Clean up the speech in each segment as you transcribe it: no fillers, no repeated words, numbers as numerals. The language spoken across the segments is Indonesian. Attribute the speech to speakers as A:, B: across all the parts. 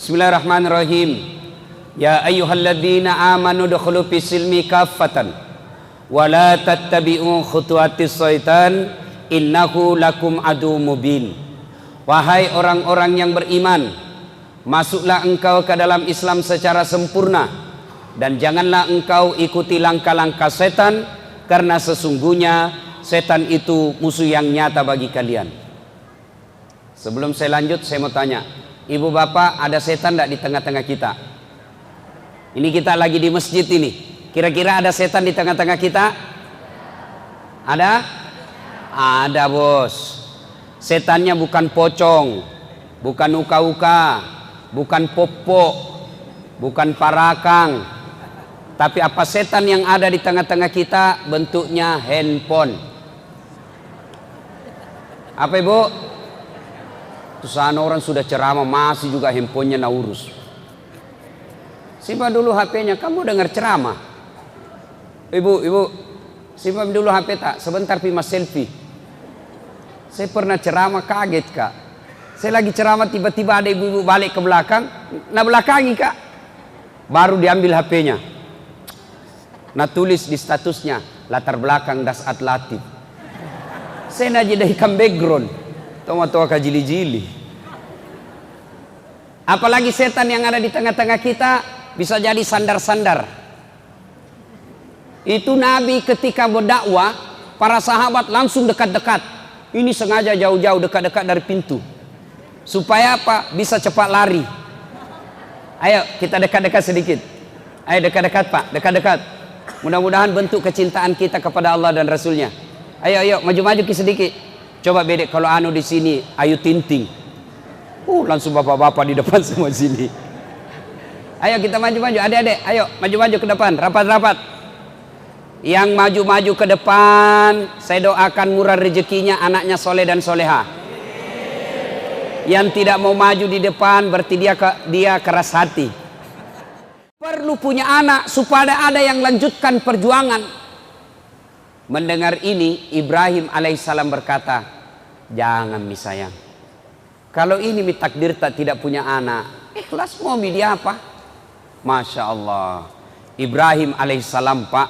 A: Bismillahirrahmanirrahim. Ya ayyuhalladzina amanu dukhulu fis-silmi kaffatan wa la tattabi'u khutuwatis syaitan innahu lakum adu mubin. Wahai orang-orang yang beriman, masuklah engkau ke dalam Islam secara sempurna dan janganlah engkau ikuti langkah-langkah setan, karena sesungguhnya setan itu musuh yang nyata bagi kalian. Sebelum saya lanjut, saya mau tanya, ibu bapak, ada setan tidak di tengah-tengah kita? Ini kita lagi di masjid ini, kira-kira ada setan di tengah-tengah kita? Ada? Ada, bos. Setannya bukan pocong, bukan uka-uka, bukan popok, bukan parakang, tapi apa setan yang ada di tengah-tengah kita? Bentuknya handphone. Apa ibu? Terus orang sudah ceramah masih juga handphonenya nak urus. Simpan dulu HP-nya, kamu dengar ceramah. Ibu, simpan dulu HP tak? Sebentar mas selfie. Saya pernah ceramah kaget kak. Saya lagi ceramah tiba-tiba ada ibu-ibu balik ke belakang, nah belakangi kak. Baru diambil HP-nya. Nah tulis di statusnya, latar belakang Dasat Latif. Saya nak jadikan background. Toa-toa kajili-jili. Apalagi setan yang ada di tengah-tengah kita bisa jadi sandar-sandar. Itu Nabi ketika berdakwah, para sahabat langsung dekat-dekat. Ini sengaja jauh-jauh dekat-dekat dari pintu. Supaya apa? Bisa cepat lari. Ayo kita dekat-dekat sedikit. Ayo dekat-dekat pak, dekat-dekat. Mudah-mudahan bentuk kecintaan kita kepada Allah dan Rasulnya. Ayo maju-maju sedikit. Coba bedek kalau anu di sini, Ayu Tinting. Langsung bapak-bapak di depan semua sini. Ayo kita maju-maju, adik-adik. Ayo maju-maju ke depan, rapat-rapat. Yang maju-maju ke depan, saya doakan murah rezekinya, anaknya soleh dan soleha. Yang tidak mau maju di depan berarti dia keras hati. Perlu punya anak supaya ada yang lanjutkan perjuangan. Mendengar ini, Ibrahim alaihissalam berkata, jangan mi sayang, kalau ini mi takdir tak tidak punya anak, ikhlas mau mi dia apa? Masya Allah, Ibrahim alaihissalam pak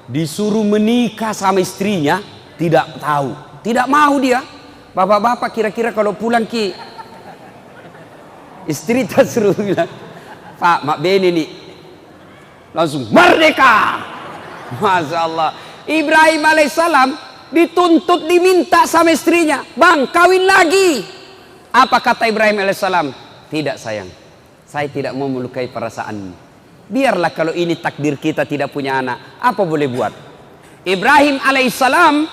A: disuruh menikah sama istrinya, tidak tahu, tidak mau dia. Bapak-bapak kira-kira kalau pulang ki istri tak suruh bilang, pak mak beni nih, langsung merdeka. Masya Allah, Ibrahim alaihissalam dituntut, diminta sama istrinya, bang kawin lagi. Apa kata Ibrahim alaihissalam? Tidak sayang, saya tidak mau melukai perasaanmu. Biarlah kalau ini takdir kita tidak punya anak, apa boleh buat. Ibrahim alaihissalam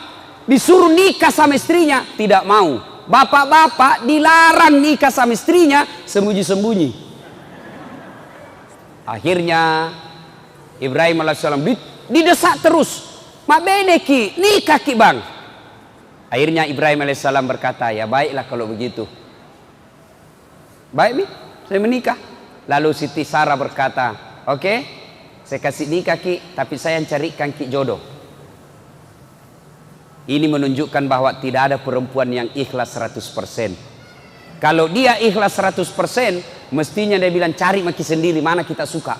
A: disuruh nikah sama istrinya, tidak mau. Bapak-bapak dilarang nikah sama istrinya, sembunyi-sembunyi. Akhirnya Ibrahim alaihissalam didesak terus. Mak beneki, nikah ki bang. Akhirnya Ibrahim alaihissalam berkata, ya baiklah kalau begitu. Baik mi, saya menikah. Lalu Siti Sarah berkata, oke, saya kasih nikah ki, tapi saya yang carikan ki jodoh. Ini menunjukkan bahwa tidak ada perempuan yang ikhlas 100%. Kalau dia ikhlas 100%, mestinya dia bilang cari maki sendiri mana kita suka.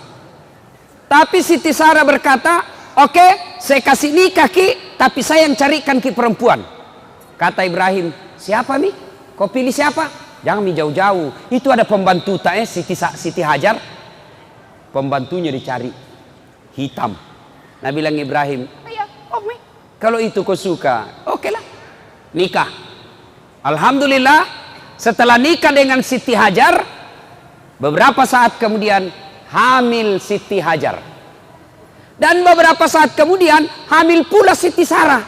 A: Tapi Siti Sarah berkata, oke, saya kasih nikah ki, tapi saya yang carikan ki perempuan. Kata Ibrahim, siapa mi? Kau pilih siapa? Jangan mi jauh-jauh. Itu ada pembantu tak Siti Hajar. Pembantunya dicari hitam. Nah bilang Ibrahim, ya, mi. Kalau itu kau suka, oke lah, nikah. Alhamdulillah, setelah nikah dengan Siti Hajar, beberapa saat kemudian hamil Siti Hajar. Dan beberapa saat kemudian hamil pula Siti Sarah.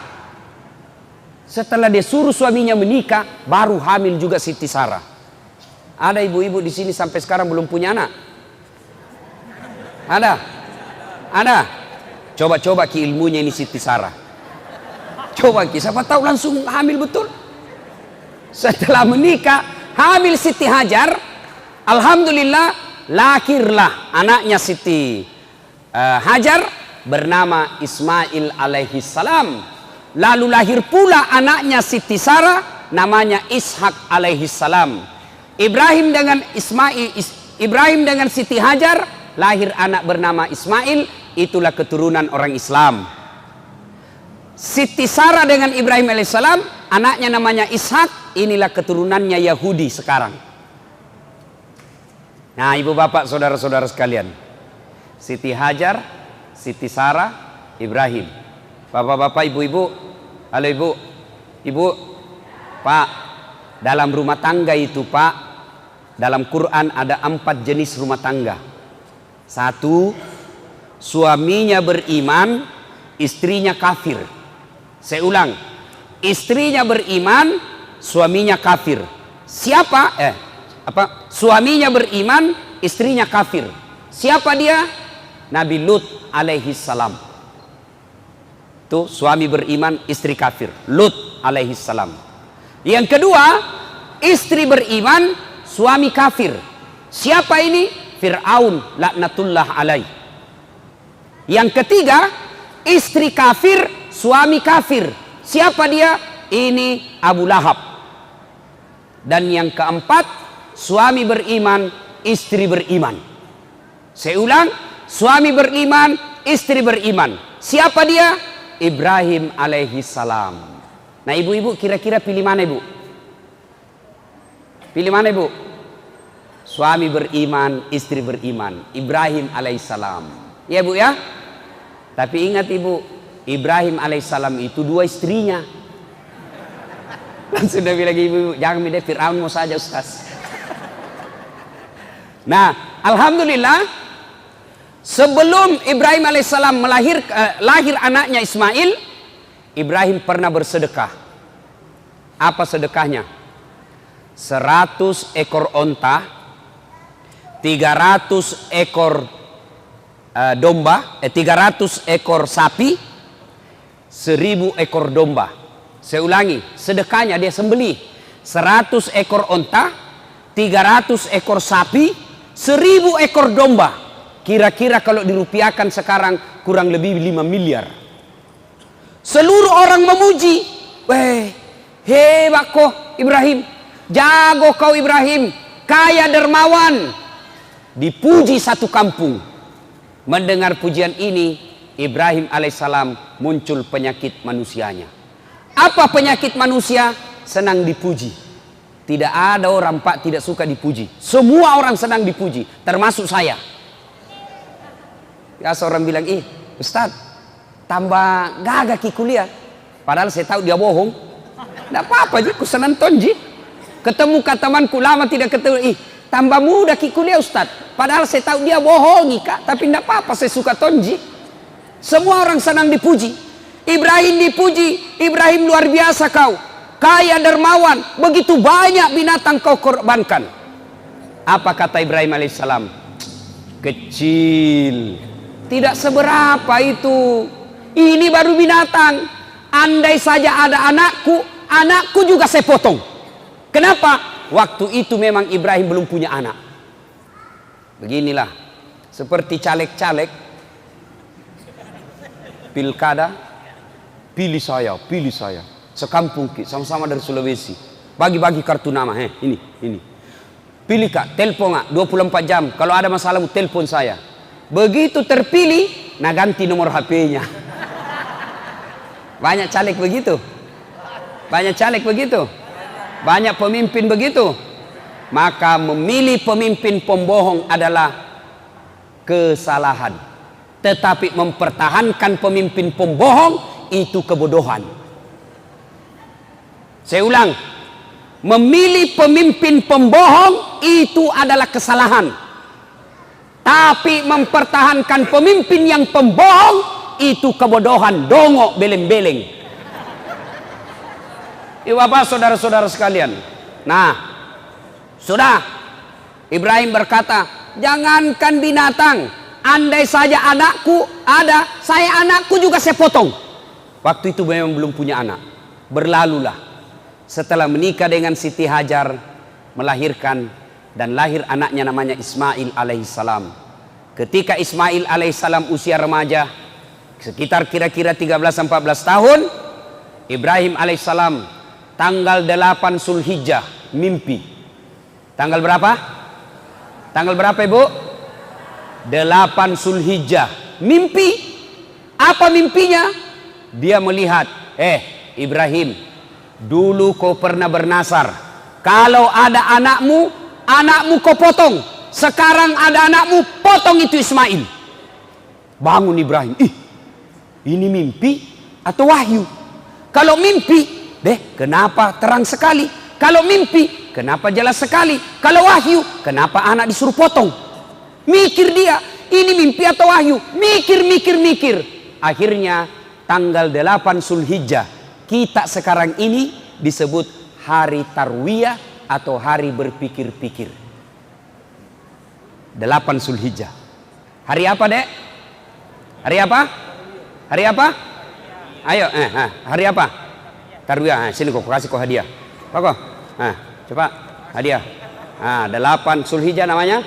A: Setelah dia suruh suaminya menikah, baru hamil juga Siti Sarah. Ada ibu-ibu di sini sampai sekarang belum punya anak? Ada. Coba-coba ki ilmunya ini Siti Sarah. Coba ki, siapa tahu langsung hamil betul. Setelah menikah, hamil Siti Hajar. Alhamdulillah, lahirlah anaknya Siti Hajar, bernama Ismail alaihi salam. Lalu lahir pula anaknya Siti Sarah, namanya Ishak alaihi salam. Ibrahim dengan Ibrahim dengan Siti Hajar, lahir anak bernama Ismail, itulah keturunan orang Islam. Siti Sarah dengan Ibrahim alaihissalam, anaknya namanya Ishak, inilah keturunannya Yahudi sekarang. Nah, ibu bapak, saudara-saudara sekalian, Siti Hajar, Siti Sarah, Ibrahim. Bapak-bapak, ibu-ibu, halo ibu, ibu, pak, dalam rumah tangga itu pak, dalam Quran ada 4 jenis rumah tangga. 1, suaminya beriman, istrinya kafir. Saya ulang, istrinya beriman, suaminya kafir. Siapa? Suaminya beriman, istrinya kafir. Siapa dia? Nabi Lut alaihi salam. Tuh, suami beriman, istri kafir. Lut alaihi salam. Yang kedua, istri beriman, suami kafir. Siapa ini? Fir'aun laknatullah alaih. Yang ketiga, istri kafir, suami kafir. Siapa dia? Ini Abu Lahab. Dan yang keempat, suami beriman, istri beriman. Saya ulang, suami beriman, istri beriman. Siapa dia? Ibrahim alaihi salam. Nah, ibu-ibu kira-kira pilih mana, ibu? Pilih mana, ibu? Suami beriman, istri beriman, Ibrahim alaihissalam. Ya, bu ya. Tapi ingat ibu, Ibrahim alaihissalam itu 2 istrinya. Dan sudah bilang ibu, jangan milih Fir'aun mau saja Ustaz. Nah, alhamdulillah, sebelum Ibrahim alaihissalam lahir anaknya Ismail, Ibrahim pernah bersedekah. Apa sedekahnya? 100 ekor onta, 300 ekor domba, 300 ekor sapi, 1000 ekor domba. Saya ulangi, sedekahnya dia sembelih 100 ekor onta, 300 ekor sapi, 1000 ekor domba. Kira-kira kalau dirupiahkan sekarang kurang lebih 5 miliar. Seluruh orang memuji, weh, hebat kau Ibrahim, jago kau Ibrahim, kaya dermawan. Dipuji satu kampung. Mendengar pujian ini, Ibrahim alaihissalam muncul penyakit manusianya. Apa penyakit manusia? Senang dipuji. Tidak ada orang pak tidak suka dipuji. Semua orang senang dipuji, termasuk saya. Ya, seorang bilang, Ustaz, tambah gagah ki kuliah. Padahal saya tahu dia bohong. Tidak apa-apa, ku senang tonji. Ketemu temanku lama tidak ketemu, tambah muda ki kuliah Ustaz. Padahal saya tahu dia bohongi kak, tapi tidak apa-apa, saya suka tonji. Semua orang senang dipuji. Ibrahim dipuji, Ibrahim luar biasa kau, kaya dermawan, begitu banyak binatang kau korbankan. Apa kata Ibrahim alaihissalam? Kecil, tidak seberapa itu. Ini baru binatang. Andai saja ada anakku juga saya potong. Kenapa? Waktu itu memang Ibrahim belum punya anak. Beginilah, seperti caleg-caleg pilkada, pilih saya, sekampung sama-sama dari Sulawesi, bagi-bagi kartu nama, ini, pilih kak, telepon kak, 24 jam, kalau ada masalah telepon saya. Begitu terpilih, nah ganti nomor HP-nya. Banyak caleg begitu, banyak pemimpin begitu. Maka memilih pemimpin pembohong adalah kesalahan. Tetapi mempertahankan pemimpin pembohong itu kebodohan. Saya ulang, memilih pemimpin pembohong itu adalah kesalahan. Tapi mempertahankan pemimpin yang pembohong itu kebodohan, dongok beleng-beleng. Ibu bapak, saudara-saudara sekalian. Nah, sudah, Ibrahim berkata, jangankan binatang, andai saja anakku ada, anakku juga saya potong. Waktu itu memang belum punya anak. Berlalulah. Setelah menikah dengan Siti Hajar, melahirkan dan lahir anaknya namanya Ismail alaihissalam. Ketika Ismail alaihissalam usia remaja, sekitar kira-kira 13-14 tahun, Ibrahim alaihissalam tanggal 8 Zulhijjah mimpi. Tanggal berapa? Tanggal berapa Ibu? 8 Zulhijjah. Mimpi. Apa mimpinya? Dia melihat, Ibrahim, dulu kau pernah bernasar. Kalau ada anakmu, anakmu kau potong. Sekarang ada anakmu, potong itu Ismail. Bangun Ibrahim. Ini mimpi atau wahyu? Kalau mimpi, kenapa terang sekali? Kalau mimpi, kenapa jelas sekali? Kalau wahyu, kenapa anak disuruh potong? Mikir dia, ini mimpi atau wahyu? Mikir. Akhirnya tanggal 8 Zulhijjah, kita sekarang ini disebut hari Tarwiyah atau hari berpikir-pikir. 8 Zulhijjah. Hari apa, Dek? Hari apa? Hari apa? Ayo, hari apa? Tarwiyah. Sini kok kasih kau hadiah. Kok? Coba hadiah. 8 Zulhijjah namanya?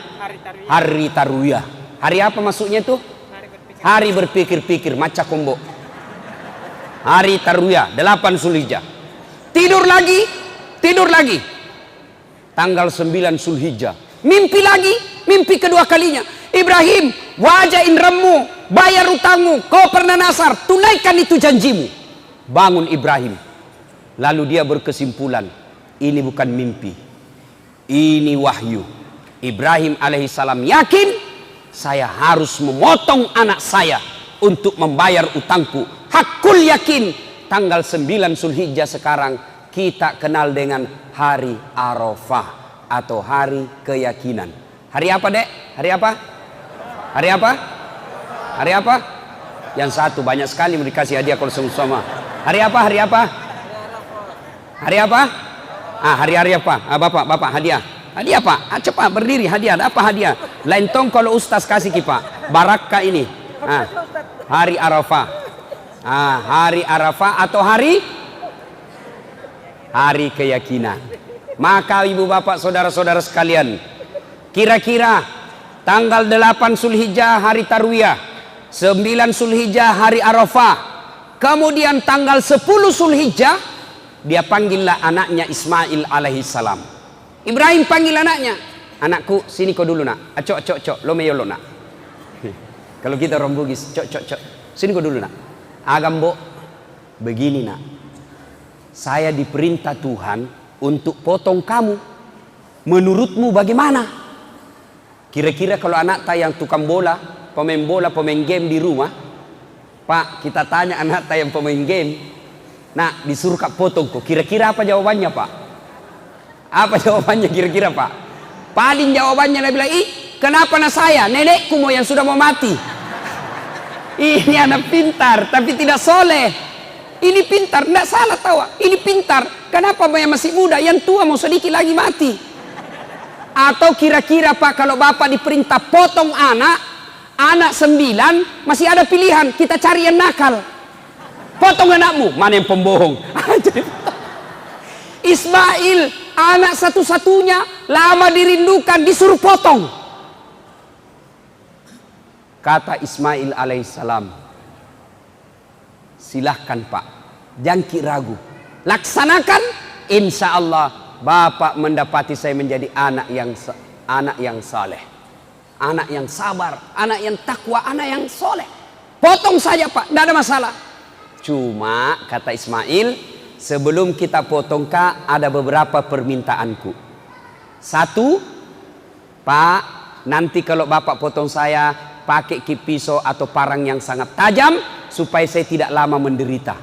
A: Hari Tarwiyah. Hari apa maksudnya itu? Hari berpikir-pikir, maca kombo. Hari Tarwiyah, 8 Zulhijjah. Tidur lagi. Tanggal 9 Zulhijjah. Mimpi lagi, mimpi kedua kalinya. Ibrahim, wajah inderamu, bayar utangmu, kau pernah nasar, tunaikan itu janjimu. Bangun Ibrahim. Lalu dia berkesimpulan, ini bukan mimpi, ini wahyu. Ibrahim alaihissalam yakin, saya harus memotong anak saya untuk membayar utangku. Hakul yakin. Tanggal 9 Zulhijjah sekarang kita kenal dengan hari Arafah atau hari keyakinan. Hari apa, Dek? Hari apa? Hari apa? Hari apa? Yang satu banyak sekali mau dikasih hadiah kalau sama-sama. Hari apa? Hari apa? Hari apa? Hari apa? Bapak hadiah. Hadiah Pak. Cepat berdiri, hadiah. Apa hadiah? Lain tong kalau ustaz kasih ki Pak. Barakah ini. Hari Arafah. Hari Arafah atau hari keyakinan. Maka ibu bapak saudara-saudara sekalian, kira-kira tanggal 8 Zulhijjah hari Tarwiyah, 9 Zulhijjah hari Arafah, kemudian tanggal 10 Zulhijjah dia panggillah anaknya Ismail alaihissalam. Ibrahim panggil anaknya, anakku sini kau dulu nak. Cok, lo meyolo nak. Kalau kita orang Bugis, cok, sini kau dulu nak. Agambo, begini nak. Saya diperintah Tuhan untuk potong kamu. Menurutmu bagaimana? Kira-kira kalau anak yang tukang bola, pemain game di rumah, Pak, kita tanya anak yang pemain game, nah disuruh kak potong kok. Kira-kira apa jawabannya Pak? Apa jawabannya kira-kira Pak? Paling jawabannya dia bilang, kenapa anak saya? Nenekku yang sudah mau mati. Ini anak pintar, tapi tidak soleh. Ini pintar, tidak salah tahu. Ini pintar, kenapa yang masih muda? Yang tua mau sedikit lagi mati. Atau kira-kira Pak, kalau Bapak diperintah potong anak 9, masih ada pilihan, kita cari yang nakal. Potong anakmu, mana yang pembohong? Ismail, anak satu-satunya, lama dirindukan, disuruh potong. Kata Ismail alaihissalam, silahkan Pak, jangan ragu, laksanakan, insya Allah Bapak mendapati saya menjadi anak yang saleh, anak yang sabar, anak yang takwa, anak yang soleh. Potong saja Pak, tidak ada masalah. Cuma kata Ismail, sebelum kita potong Kak, ada beberapa permintaanku. Satu, Pak, nanti kalau Bapak potong saya, pakai pisau atau parang yang sangat tajam supaya saya tidak lama menderita.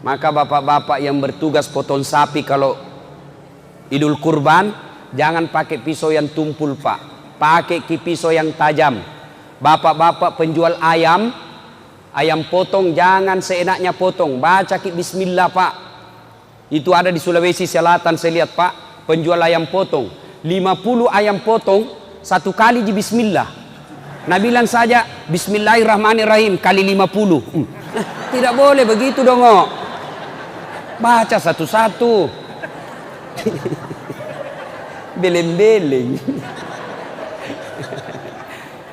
A: Maka bapak-bapak yang bertugas potong sapi kalau Idul Kurban, jangan pakai pisau yang tumpul Pak, pakai pisau yang tajam. Bapak-bapak penjual ayam potong jangan seenaknya potong, baca bismillah Pak. Itu ada di Sulawesi Selatan saya lihat Pak, penjual ayam potong 50 ayam potong satu kali di bismillah. Nah bilang saja bismillahirrahmanirrahim kali 50. Tidak boleh begitu dong. Baca satu-satu. Beleng-beleng.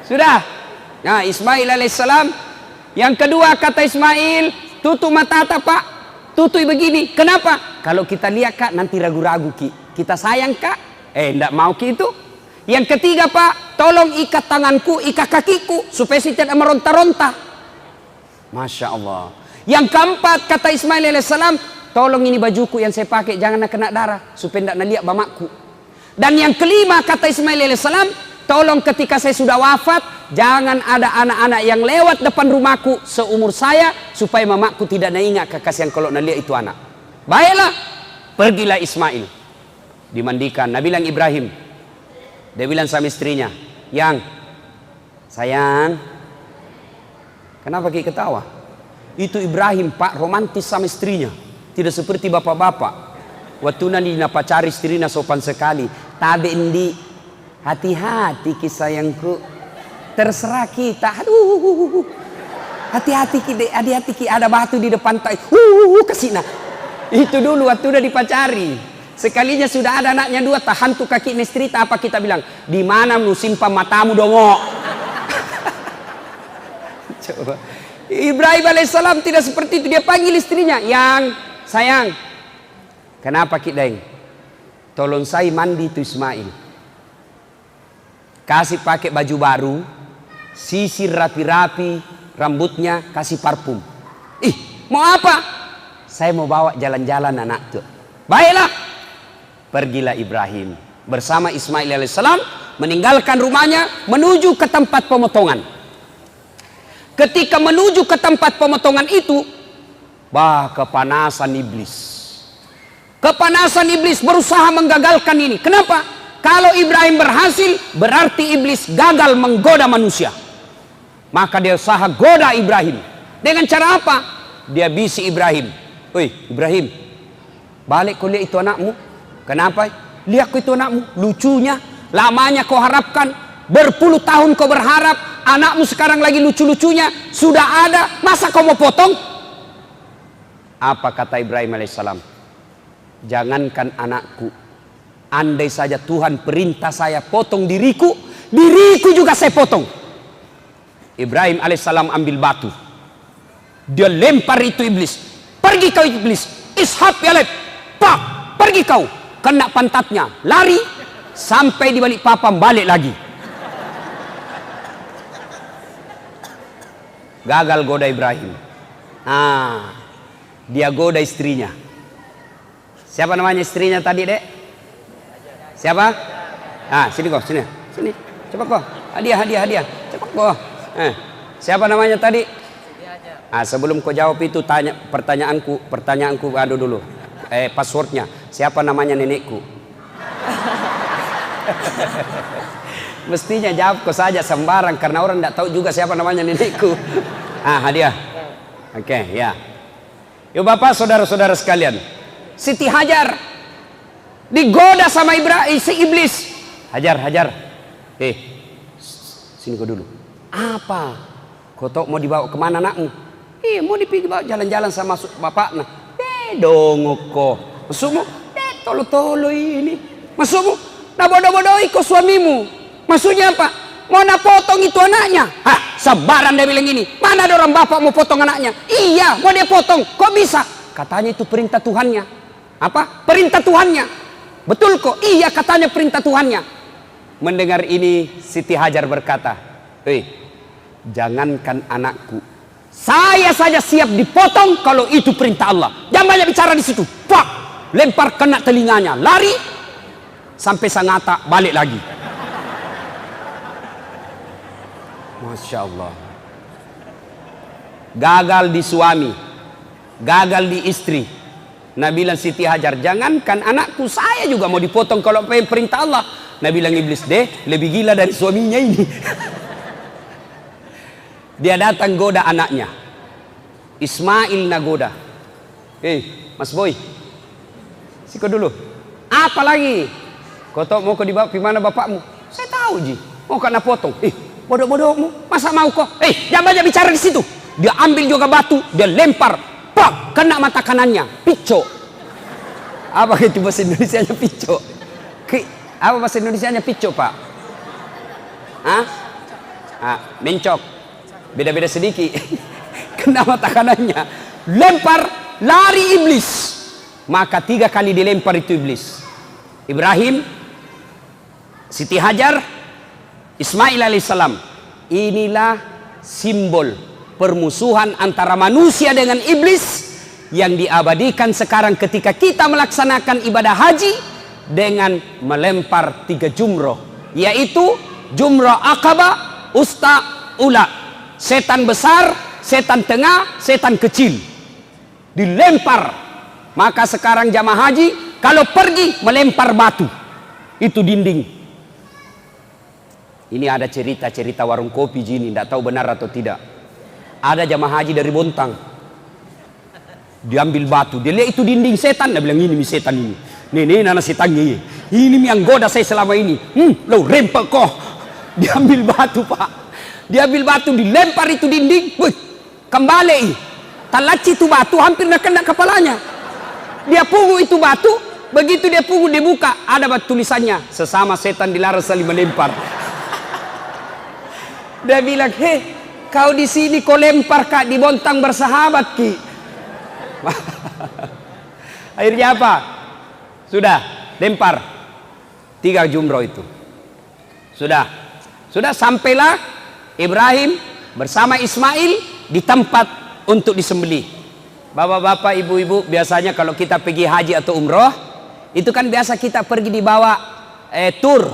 A: Sudah. Nah Ismail alaihissalam. Yang kedua kata Ismail, tutup mata Pak. Tutup begini. Kenapa? Kalau kita lihat Kak nanti ragu-ragu Ki. Kita sayang Kak. Enggak mau Ki itu. Yang ketiga Pak, tolong ikat tanganku, ikat kakiku supaya saya tidak meronta-ronta. Masya Allah. Yang keempat kata Ismail alaihissalam, tolong ini bajuku yang saya pakai jangan kena darah supaya tidak naliak bamaku. Dan yang kelima kata Ismail alaihissalam, tolong ketika saya sudah wafat jangan ada anak-anak yang lewat depan rumahku seumur saya supaya mamaku tidak ingat kekasihan kalau naliak itu anak. Baiklah, pergilah Ismail. Dimandikan, Nabi bilang Ibrahim. Dia bilang sama istrinya, yang sayang, kenapa Ki ketawa? Itu Ibrahim Pak, romantis sama istrinya. Tidak seperti bapak-bapak. Waktu nanti pacari istrinya sopan sekali. Tabe indi, hati-hati Ki sayangku. Terserah kita. Aduh, hati-hati Ki, hati-hati Ki, ada batu di depan tai. Kesina. Itu dulu waktu udah dipacari. Sekalinya sudah ada anaknya dua, tahan tuh kaki istri, apa kita bilang? Di mana lu simpan matamu dongo? Coba. Ibrahim alaihissalam tidak seperti itu. Dia panggil istrinya, yang sayang, kenapa kita yang? Tolong saya mandi itu Ismail. Kasih pakai baju baru, sisir rapi-rapi, rambutnya kasih parfum. Ih, mau apa? Saya mau bawa jalan-jalan anak tuh. Baiklah. Pergilah Ibrahim bersama Ismail alaihissalam meninggalkan rumahnya menuju ke tempat pemotongan. Ketika menuju ke tempat pemotongan itu, kepanasan iblis. Kepanasan iblis berusaha menggagalkan ini. Kenapa? Kalau Ibrahim berhasil, berarti iblis gagal menggoda manusia. Maka dia usaha goda Ibrahim. Dengan cara apa? Dia bisi Ibrahim. Woi Ibrahim, balik kau lihat itu anakmu. Kenapa? Lihat kau itu anakmu, lucunya, lamanya kau harapkan, berpuluh tahun kau berharap, anakmu sekarang lagi lucu-lucunya, sudah ada, masa kau mau potong? Apa kata Ibrahim alaihissalam? Jangankan anakku, andai saja Tuhan perintah saya potong diriku, diriku juga saya potong. Ibrahim alaihissalam ambil batu, dia lempar itu iblis. Pergi kau iblis, ishab ya lep, pak, pergi kau. Kena pantatnya, lari sampai di balik papan, balik lagi. Gagal goda Ibrahim. Dia goda istrinya. Siapa namanya istrinya tadi, Dek? Siapa? Sini kau, sini. Cepat kau. Hadiah. Cepat kau. Siapa namanya tadi? Sebelum kau jawab itu pertanyaanku aduh dulu. Passwordnya. Siapa namanya nenekku? Mestinya jawab kau saja sembarang karena orang tidak tahu juga siapa namanya nenekku. Hadiah. Oke, ya. Yuk Bapak, saudara-saudara sekalian. Siti Hajar digoda sama Ibrahim, si iblis. Hajar. Sini kau dulu. Apa? Kau tahu mau dibawa kemana anakmu? Mau dibawa jalan-jalan sama bapaknya. Dongok kau. Maksudmu? Tolo-tolo ini. Maksudmu? Nak bodoh-bodohi kau suamimu. Maksudnya apa? Mau nak potong itu anaknya? Sebaran dia bilang ini. Mana ada orang bapak mau potong anaknya? Iya, mau dia potong. Kok bisa? Katanya itu perintah Tuhannya. Apa? Perintah Tuhannya. Betul kok? Iya, katanya perintah Tuhannya. Mendengar ini, Siti Hajar berkata, jangankan anakku, saya saja siap dipotong kalau itu perintah Allah. Jangan banyak bicara di situ. Pak, lempar kena telinganya, lari sampai sangata, balik lagi. Masya Allah. Gagal di suami, gagal di istri. Nabi bilang Siti Hajar, jangankan anakku, saya juga mau dipotong kalau perintah Allah. Nabi bilang iblis, lebih gila dari suaminya ini. Dia datang goda anaknya. Ismail nagoda. Mas Boy, siko dulu. Apa lagi? Kau tahu mau kau dibawa di mana bapakmu? Saya tahu Ji. Mau kena potong. Bodoh-bodohmu. Masa mau kau? Jangan banyak bicara di situ. Dia ambil juga batu, dia lempar. Pak, kena mata kanannya. Pico. Apa itu bahasa Indonesianya pico? Apa bahasa Indonesianya pico, Pak? Mencok. Beda-beda sedikit. Kena mata kanannya, lempar, lari iblis. Maka 3 kali dilempar itu iblis. Ibrahim Siti Hajar, Ismail alaihissalam. Inilah simbol permusuhan antara manusia dengan iblis yang diabadikan sekarang ketika kita melaksanakan ibadah haji dengan melempar 3 jumroh, yaitu jumroh Aqabah, Usta, Ula. Setan besar, setan tengah, setan kecil dilempar. Maka sekarang jamaah haji kalau pergi melempar batu, itu dinding. Ini ada cerita-cerita warung kopi gini, tidak tahu benar atau tidak. Ada jamaah haji dari Bontang, diambil batu, dia lihat itu dinding setan, dia bilang ini setan ini. Nih nana setannya ini yang goda saya selama ini. Lo rempel kok. Diambil batu pak, diambil batu, dilempar itu dinding, kembali. Talaci itu batu hampir nak kena kepalanya. Dia pungu itu batu, begitu dia pungu dibuka, ada batu tulisannya, sesama setan dilarang saling melempar. Dia bilang, hei, kau di sini kau lempar kak, di Bontang bersahabat ki. Akhirnya apa? Sudah lempar 3 jumroh itu. Sudah sampailah Ibrahim bersama Ismail di tempat untuk disembelih. Bapak-bapak, ibu-ibu, biasanya kalau kita pergi haji atau umroh, itu kan biasa kita pergi dibawa tur,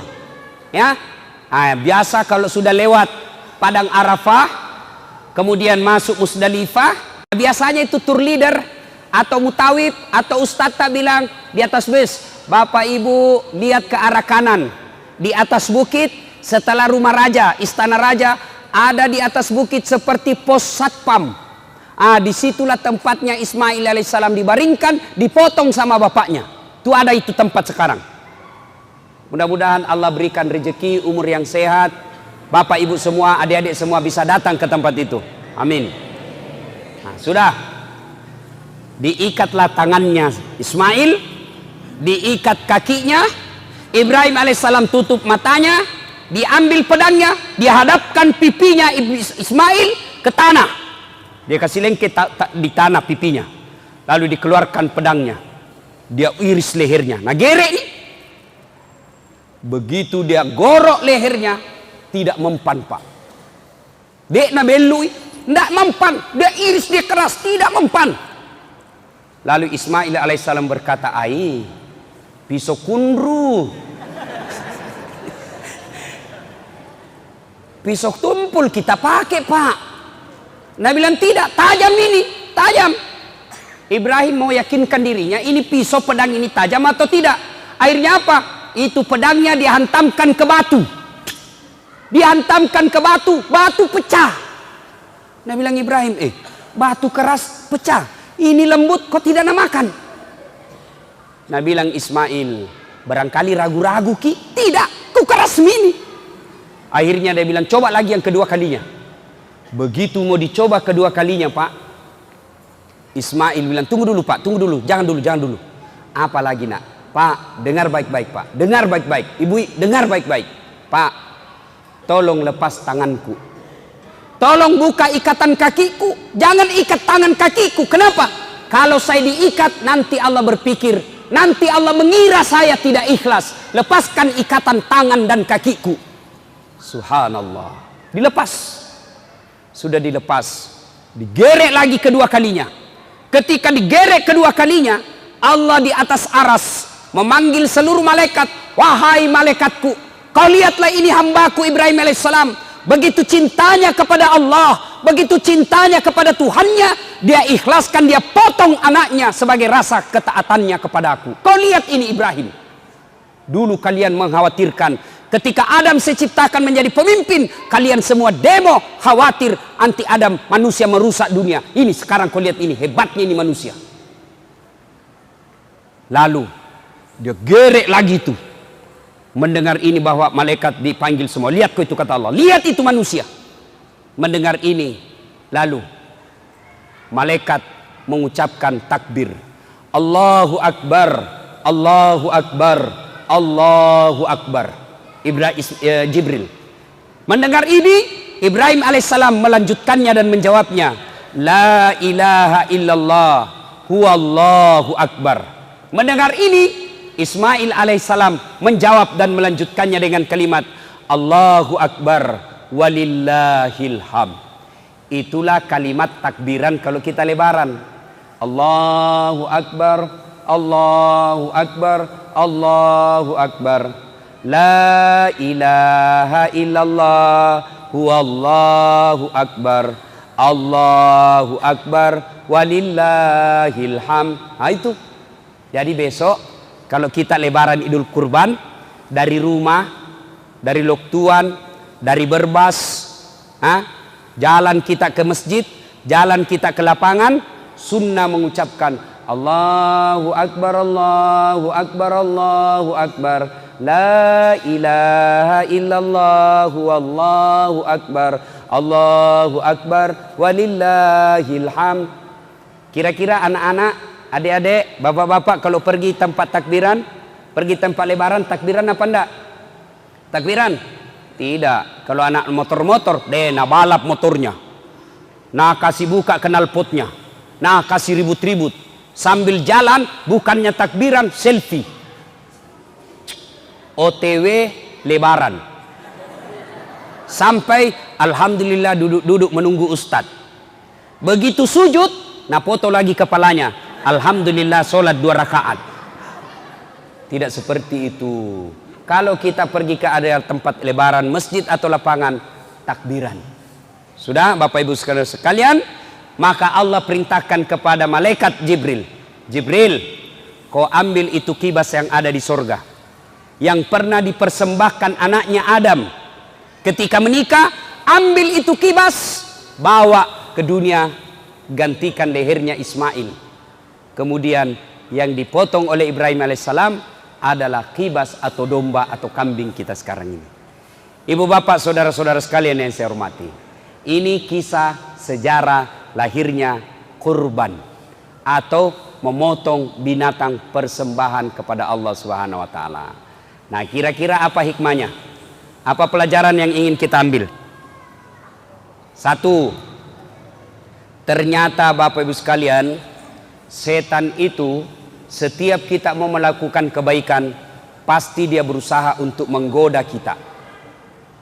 A: ya. Biasa kalau sudah lewat Padang Arafah, kemudian masuk Musdalifah, biasanya itu tur leader atau mutawib atau ustadz tak bilang di atas bus, bapak ibu lihat ke arah kanan, di atas bukit setelah rumah raja, istana raja, ada di atas bukit seperti pos satpam. Disitulah tempatnya Ismail alaihissalam dibaringkan, dipotong sama bapaknya. Itu ada itu tempat sekarang. Mudah-mudahan Allah berikan rezeki, umur yang sehat. Bapak ibu semua, adik-adik semua bisa datang ke tempat itu. Amin. Sudah. Diikatlah tangannya Ismail, diikat kakinya. Ibrahim alaihissalam tutup matanya, diambil pedangnya, dihadapkan pipinya Ismail ke tanah. Dia kasih lengket di tanah pipinya. Lalu dikeluarkan pedangnya. Dia iris lehernya. Nah gerek ini. Begitu dia gorok lehernya, tidak mempan pak. Dek na belui, tidak mempan. Dia iris, dia keras, tidak mempan. Lalu Ismail alaihissalam berkata, ai, pisau kunru. Pisau tumpul kita pakai pak. Nabi bilang tidak, tajam ini, tajam. Ibrahim mau yakinkan dirinya, ini pisau pedang ini tajam atau tidak. Akhirnya apa? Itu pedangnya dihantamkan ke batu. Dihantamkan ke batu, batu pecah. Nabi bilang Ibrahim, batu keras pecah. Ini lembut kok tidak nak makan. Nabi bilang Ismail, barangkali ragu-ragu ki? Tidak, ku keras mini. Akhirnya dia bilang coba lagi yang kedua kalinya. Begitu mau dicoba kedua kalinya pak, Ismail bilang tunggu dulu pak, tunggu dulu, jangan dulu. Apa lagi nak? Pak, dengar baik-baik pak, dengar baik-baik. Ibu, dengar baik-baik. Pak, tolong lepas tanganku. Tolong buka ikatan kakiku. Jangan ikat tangan kakiku. Kenapa? Kalau saya diikat, nanti Allah berpikir, nanti Allah mengira saya tidak ikhlas. Lepaskan ikatan tangan dan kakiku. Subhanallah. Dilepas. Sudah dilepas. Digerek lagi kedua kalinya. Ketika digerek kedua kalinya, Allah di atas aras memanggil seluruh malaikat. Wahai malaikatku, kau lihatlah ini hambaku Ibrahim alaihissalam. Begitu cintanya kepada Allah, begitu cintanya kepada Tuhannya, dia ikhlaskan, dia potong anaknya sebagai rasa ketaatannya kepadaku. Kau lihat ini Ibrahim. Dulu kalian mengkhawatirkan ketika Adam saya ciptakan menjadi pemimpin, kalian semua demo khawatir anti Adam, manusia merusak dunia. Ini sekarang kau lihat ini hebatnya ini manusia. Lalu dia gerek lagi tuh. Mendengar ini bahwa malaikat dipanggil semua. Lihat kau itu kata Allah. Lihat itu manusia. Mendengar ini. Lalu malaikat mengucapkan takbir. Allahu Akbar. Allahu Akbar. Allahu Akbar. Jibril. Mendengar ini, Ibrahim alaihissalam melanjutkannya dan menjawabnya. La ilaha illallah. Huwallahu Akbar. Mendengar ini, Ismail alaihissalam menjawab dan melanjutkannya dengan kalimat Allahu Akbar walillahil hamd. Itulah kalimat takbiran kalau kita lebaran. Allahu Akbar, Allahu Akbar, Allahu Akbar. La ilaha illallah huwallahu akbar. Allahu Akbar walillahil hamd. Nah itu. Jadi besok kalau kita lebaran Idul Kurban, dari rumah, dari Loktuan, dari Berbas, jalan kita ke masjid, jalan kita ke lapangan, sunnah mengucapkan Allahu Akbar, Allahu Akbar, Allahu Akbar. La ilaha illallah wallahu akbar. Allahu Akbar walillahil hamd. Kira-kira anak-anak, adik-adik, bapak-bapak kalau pergi tempat takbiran, pergi tempat lebaran, takbiran apa enggak? Takbiran? Tidak. Kalau anak motor-motor, nah balap motornya. Nah kasih buka knalpotnya. Nah kasih ribut-ribut. Sambil jalan bukannya takbiran, selfie. OTW lebaran. Sampai alhamdulillah duduk menunggu ustad. Begitu sujud, nah foto lagi kepalanya. Alhamdulillah sholat 2 rakaat. Tidak seperti itu. Kalau kita pergi ke area tempat lebaran, masjid atau lapangan, takbiran. Sudah Bapak Ibu sekalian, maka Allah perintahkan kepada malaikat Jibril. Jibril, kau ambil itu kibas yang ada di surga, yang pernah dipersembahkan anaknya Adam ketika menikah. Ambil itu kibas, bawa ke dunia, gantikan lehernya Ismail. Kemudian yang dipotong oleh Ibrahim alaihissalam adalah kibas atau domba atau kambing kita sekarang ini. Ibu bapak saudara-saudara sekalian yang saya hormati, ini kisah sejarah lahirnya kurban atau memotong binatang persembahan kepada Allah Subhanahu wa taala. Nah, kira-kira apa hikmahnya? Apa pelajaran yang ingin kita ambil? Satu, ternyata Bapak Ibu sekalian, setan itu setiap kita mau melakukan kebaikan, pasti dia berusaha untuk menggoda kita.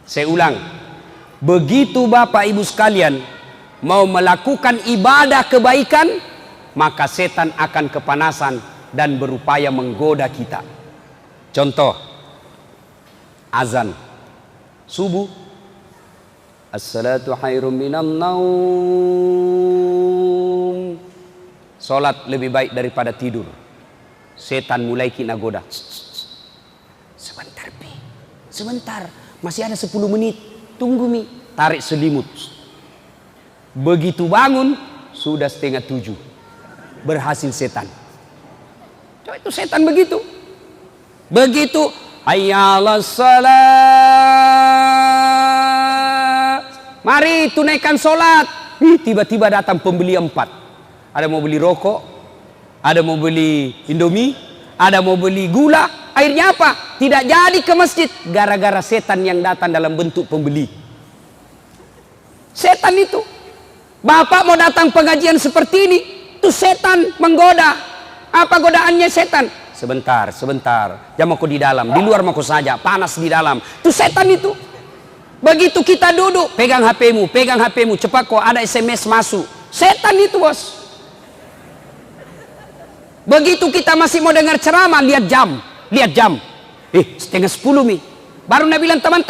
A: Saya ulang, begitu Bapak Ibu sekalian mau melakukan ibadah kebaikan, maka setan akan kepanasan dan berupaya menggoda kita. Contoh, azan subuh, as-salatu khairum minan naum, salat lebih baik daripada tidur. Setan mulai kena goda. Sebentar Pi, sebentar, masih ada 10 menit, tunggu Mi. Tarik selimut. Begitu bangun sudah 6:30, berhasil setan. Coba itu setan begitu. Begitu hayya 'alas shalah, mari tunaikan sholat. Tiba-tiba datang pembeli 4. Ada mau beli rokok, ada mau beli Indomie, ada mau beli gula. Akhirnya apa? Tidak jadi ke masjid gara-gara setan yang datang dalam bentuk pembeli. Setan itu. Bapak mau datang pengajian seperti ini, tuh setan menggoda. Apa godaannya setan? Sebentar, sebentar. Jam aku di dalam, di luar mau saja, panas di dalam. Tuh setan itu. Begitu kita duduk, pegang HP-mu, cepat kok ada SMS masuk. Setan itu, bos. Begitu kita masih mau dengar ceramah, lihat jam. 9:30 Mi. Baru Nabi bilang teman,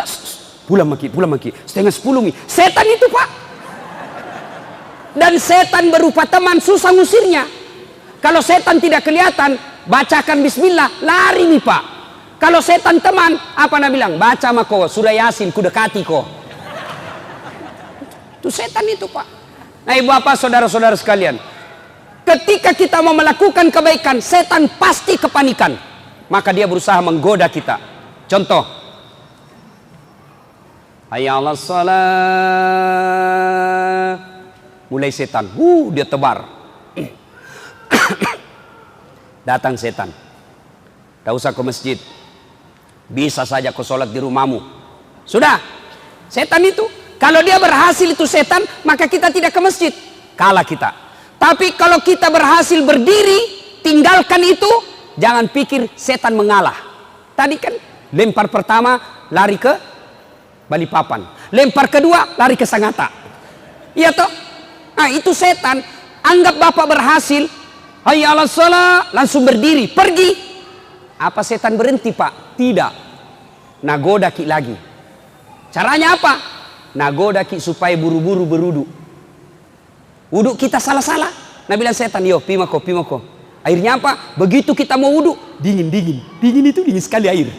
A: pulang maki. 9:30 Mi. Setan itu, Pak. Dan setan berupa teman, susah ngusirnya. Kalau setan tidak kelihatan, bacakan bismillah, lari nih Pak. Kalau setan teman, apa Nabi bilang? Baca mako, surah Yasin, ku dekati kok. Itu setan itu Pak. Nah ibu bapak saudara-saudara sekalian, ketika kita mau melakukan kebaikan, setan pasti kepanikan. Maka dia berusaha menggoda kita. Contoh, hayya 'alas shalah, mulai setan, dia tebar. Datang setan, tak usah ke masjid, bisa saja kau sholat di rumahmu. Sudah, setan itu, kalau dia berhasil itu setan, maka kita tidak ke masjid, kalah kita. Tapi kalau kita berhasil berdiri, tinggalkan itu, jangan pikir setan mengalah. Tadi kan lempar pertama lari ke Balikpapan, lempar kedua lari ke Sangatta. Iya toh? Nah itu setan. Anggap bapak berhasil, hayya 'alas shalah, langsung berdiri pergi. Apa setan berhenti pak? Tidak. Nagoda ki lagi. Caranya apa? Nagoda ki supaya buru-buru berudu. Wuduk kita salah-salah. Nah bilang setan, yo pimako. Akhirnya apa? Begitu kita mau wudhu, dingin itu dingin sekali air.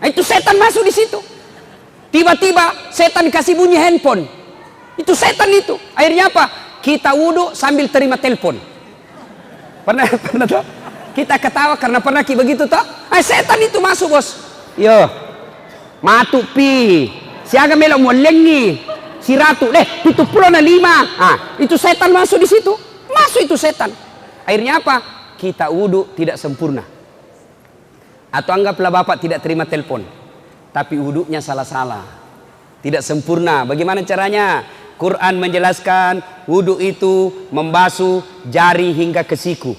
A: Nah, itu setan masuk di situ. Tiba-tiba setan kasih bunyi handphone. Itu setan itu. Akhirnya apa? Kita wudhu sambil terima telepon. Pernah toh? Kita ketawa karena pernah begitu toh? Setan itu masuk bos. Yo, matu pi. Siaga melok molengi. Si ratu, 75. Itu setan masuk di situ. Masuk itu setan. Akhirnya apa? Kita wudhu tidak sempurna. Atau anggaplah bapak tidak terima telepon, tapi wudhunya salah-salah, tidak sempurna. Bagaimana caranya? Quran menjelaskan wudhu itu membasuh jari hingga ke siku,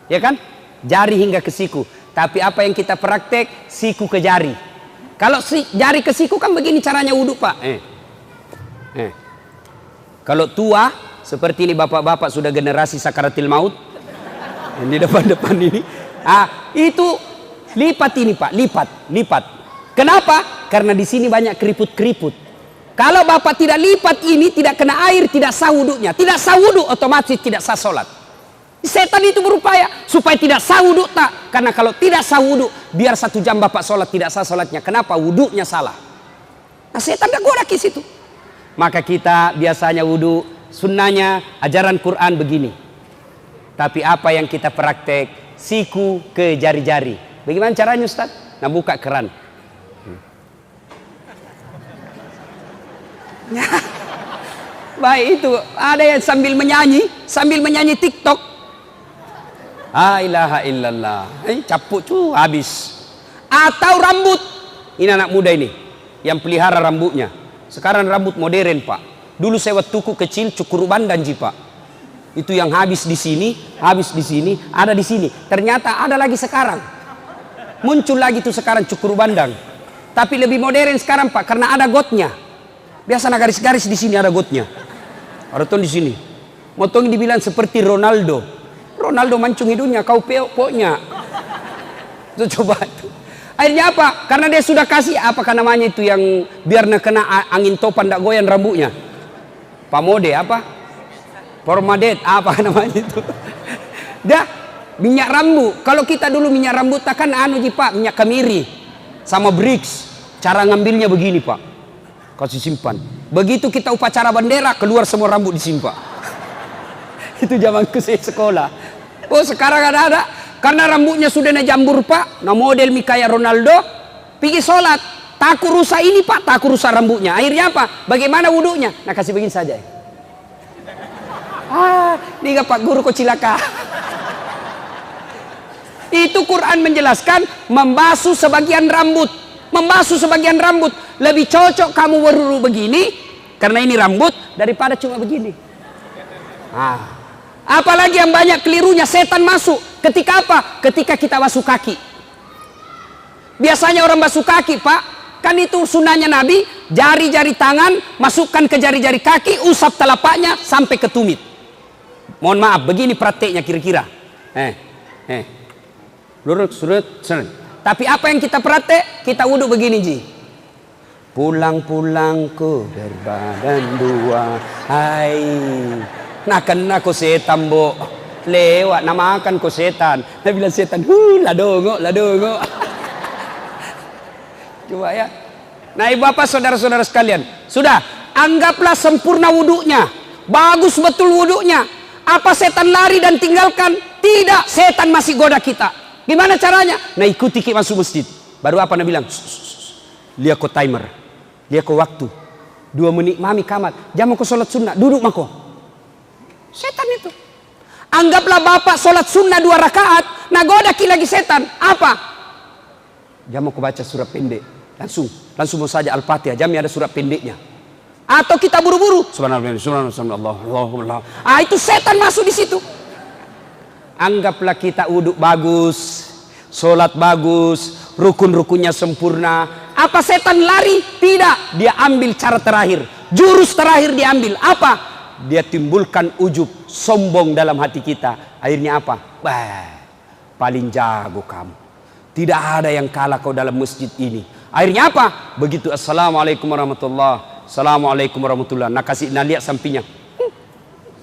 A: ya kan? Jari hingga ke siku. Tapi apa yang kita praktek? Siku ke jari. Kalau jari ke siku kan begini caranya wudhu pak. Kalau tua seperti ini bapak-bapak sudah generasi sakaratil maut, ini depan-depan ini, itu lipat ini pak, lipat. Kenapa? Karena di sini banyak keriput-keriput. Kalau bapak tidak lipat ini, tidak kena air, tidak sah wudhunya. Tidak sah wudhu, otomatis tidak sah sholat. Setan itu berupaya supaya tidak sah wudhu tak. Karena kalau tidak sah wudhu, biar 1 jam bapak sholat tidak sah sholatnya. Kenapa? Wudhunya salah. Nah setan tak goda ke situ. Maka kita biasanya wudhu, sunnahnya ajaran Quran begini. Tapi apa yang kita praktek? Siku ke jari-jari. Bagaimana caranya Ustaz? Nah buka keran. Baik itu. Ada yang sambil menyanyi TikTok. La ilaha illallah. Capuk tuh habis. Atau rambut. Ini anak muda ini yang pelihara rambutnya. Sekarang rambut modern pak. Dulu saya waktu kecil cukur bandan ji pak. Itu yang habis di sini, ada di sini. Ternyata ada lagi sekarang. Muncul lagi tuh sekarang cukur bandang. Tapi lebih modern sekarang pak, karena ada gotnya. Biasa garis-garis di sini ada gotnya. Ada tuh di sini. Motong dibilang seperti Ronaldo. Ronaldo mancung hidungnya, kau pokoknya. Itu coba itu. Akhirnya apa? Karena dia sudah kasih apa namanya itu yang biar kena angin topan tak goyang rambutnya. Pamode apa? Formadet apa namanya itu? Dah minyak rambut. Kalau kita dulu minyak rambut tak kan pak, minyak kemiri sama Brix. Cara ngambilnya begini pak. Kasih simpan. Begitu kita upacara bendera keluar semua rambut disimpan. Itu zamanku saya sekolah. Oh sekarang ada. Karena rambutnya sudah jambur pak, nah model kayak Ronaldo, pergi sholat, takut rusak ini pak, takut rusak rambutnya. Akhirnya apa? Bagaimana wudhunya? Nah kasih begini saja. Ini pak guru kok cilaka. Itu Quran menjelaskan membasuh sebagian rambut, lebih cocok kamu berwudhu begini, karena ini rambut daripada cuma begini. Apalagi yang banyak kelirunya, setan masuk. Ketika apa? Ketika kita basuh kaki. Biasanya orang basuh kaki pak, kan itu sunnahnya Nabi, jari-jari tangan masukkan ke jari-jari kaki, usap telapaknya sampai ke tumit. Mohon maaf, begini prakteknya kira-kira. Tapi apa yang kita praktek? Kita wudhu begini ji. Pulang-pulangku berbadan dua, hai. Nah kena ko setan bo, lewat namakan ko setan. Dia bilang setan, ladongo. Coba ya. Nah ibu bapak saudara-saudara sekalian, sudah anggaplah sempurna wudhunya, bagus betul wudhunya. Apa setan lari dan tinggalkan? Tidak, setan masih goda kita. Gimana caranya? Nah ikuti kita masuk masjid. Baru apa Nabi bilang? Lihat ko timer, lihat ko waktu. 2 menit mami kamat, jam ko sholat sunnah, duduk mako. Setan itu. Anggaplah bapak sholat sunnah 2 rakaat, nah goda lagi setan. Apa? Jam aku baca surat pendek, langsung mau saja Al-Fatihah. Jamnya ada surat pendeknya. Atau kita buru-buru. Subhanallah. Itu setan masuk di situ. Anggaplah kita uduk bagus, sholat bagus, rukun-rukunnya sempurna. Apa setan lari? Tidak. Dia ambil cara terakhir, jurus terakhir diambil. Apa? Dia timbulkan ujub, sombong dalam hati kita. Akhirnya apa? Paling jago kamu. Tidak ada yang kalah kau dalam masjid ini. Akhirnya apa? Begitu assalamualaikum warahmatullah, assalamualaikum warahmatullah. Nah kasih, nah lihat sampingnya.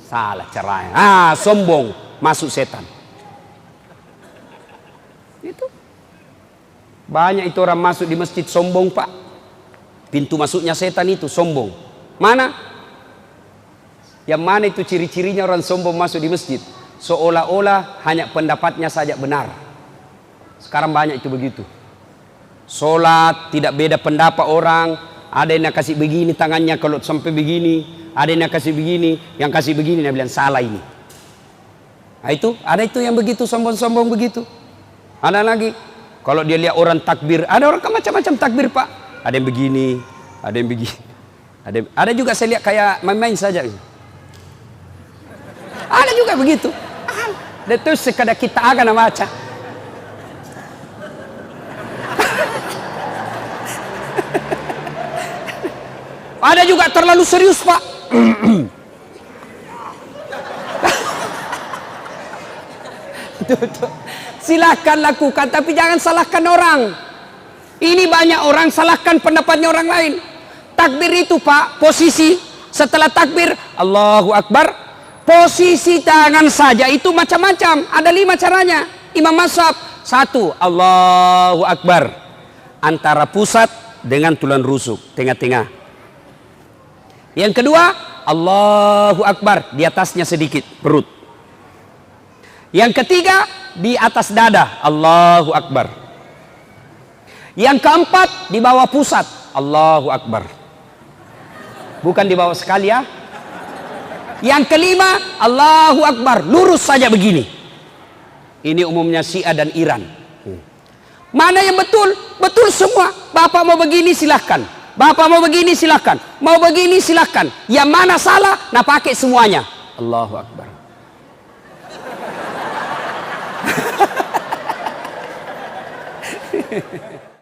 A: Salah caranya. Sombong, masuk setan. Itu. Banyak itu orang masuk di masjid sombong, Pak. Pintu masuknya setan itu sombong. Mana? Yang mana itu ciri-cirinya orang sombong masuk di masjid? Seolah-olah hanya pendapatnya saja benar. Sekarang banyak itu begitu. Sholat tidak beda pendapat orang. Ada yang kasih begini tangannya kalau sampai begini. Ada yang kasih begini, yang kasih begini, dia bilang salah ini. Nah itu, ada itu yang begitu sombong-sombong begitu. Ada lagi, kalau dia lihat orang takbir, ada orang macam-macam takbir, Pak. Ada yang begini, ada yang begini. Ada juga saya lihat kayak main-main saja. Ada juga begitu. Itu sekadar kita akan baca. Ada juga terlalu serius, Pak. Silakan lakukan, tapi jangan salahkan orang. Ini banyak orang salahkan pendapatnya orang lain. Takbir itu, Pak, posisi setelah takbir Allahu Akbar, posisi tangan saja itu macam-macam. Ada 5 caranya. Imam Mazhab 1, Allahu Akbar, antara pusat dengan tulang rusuk, tengah-tengah. Yang kedua, Allahu Akbar, di atasnya sedikit, perut. Yang ketiga, di atas dada, Allahu Akbar. Yang keempat, di bawah pusat, Allahu Akbar. Bukan di bawah sekali ya. Yang kelima, Allahu Akbar, lurus saja begini. Ini umumnya Syiah dan Iran. Mana yang betul? Betul semua. Bapak mau begini silahkan. Bapak mau begini silahkan, mau begini silahkan. Yang mana salah, nah pakai semuanya. Allahu Akbar.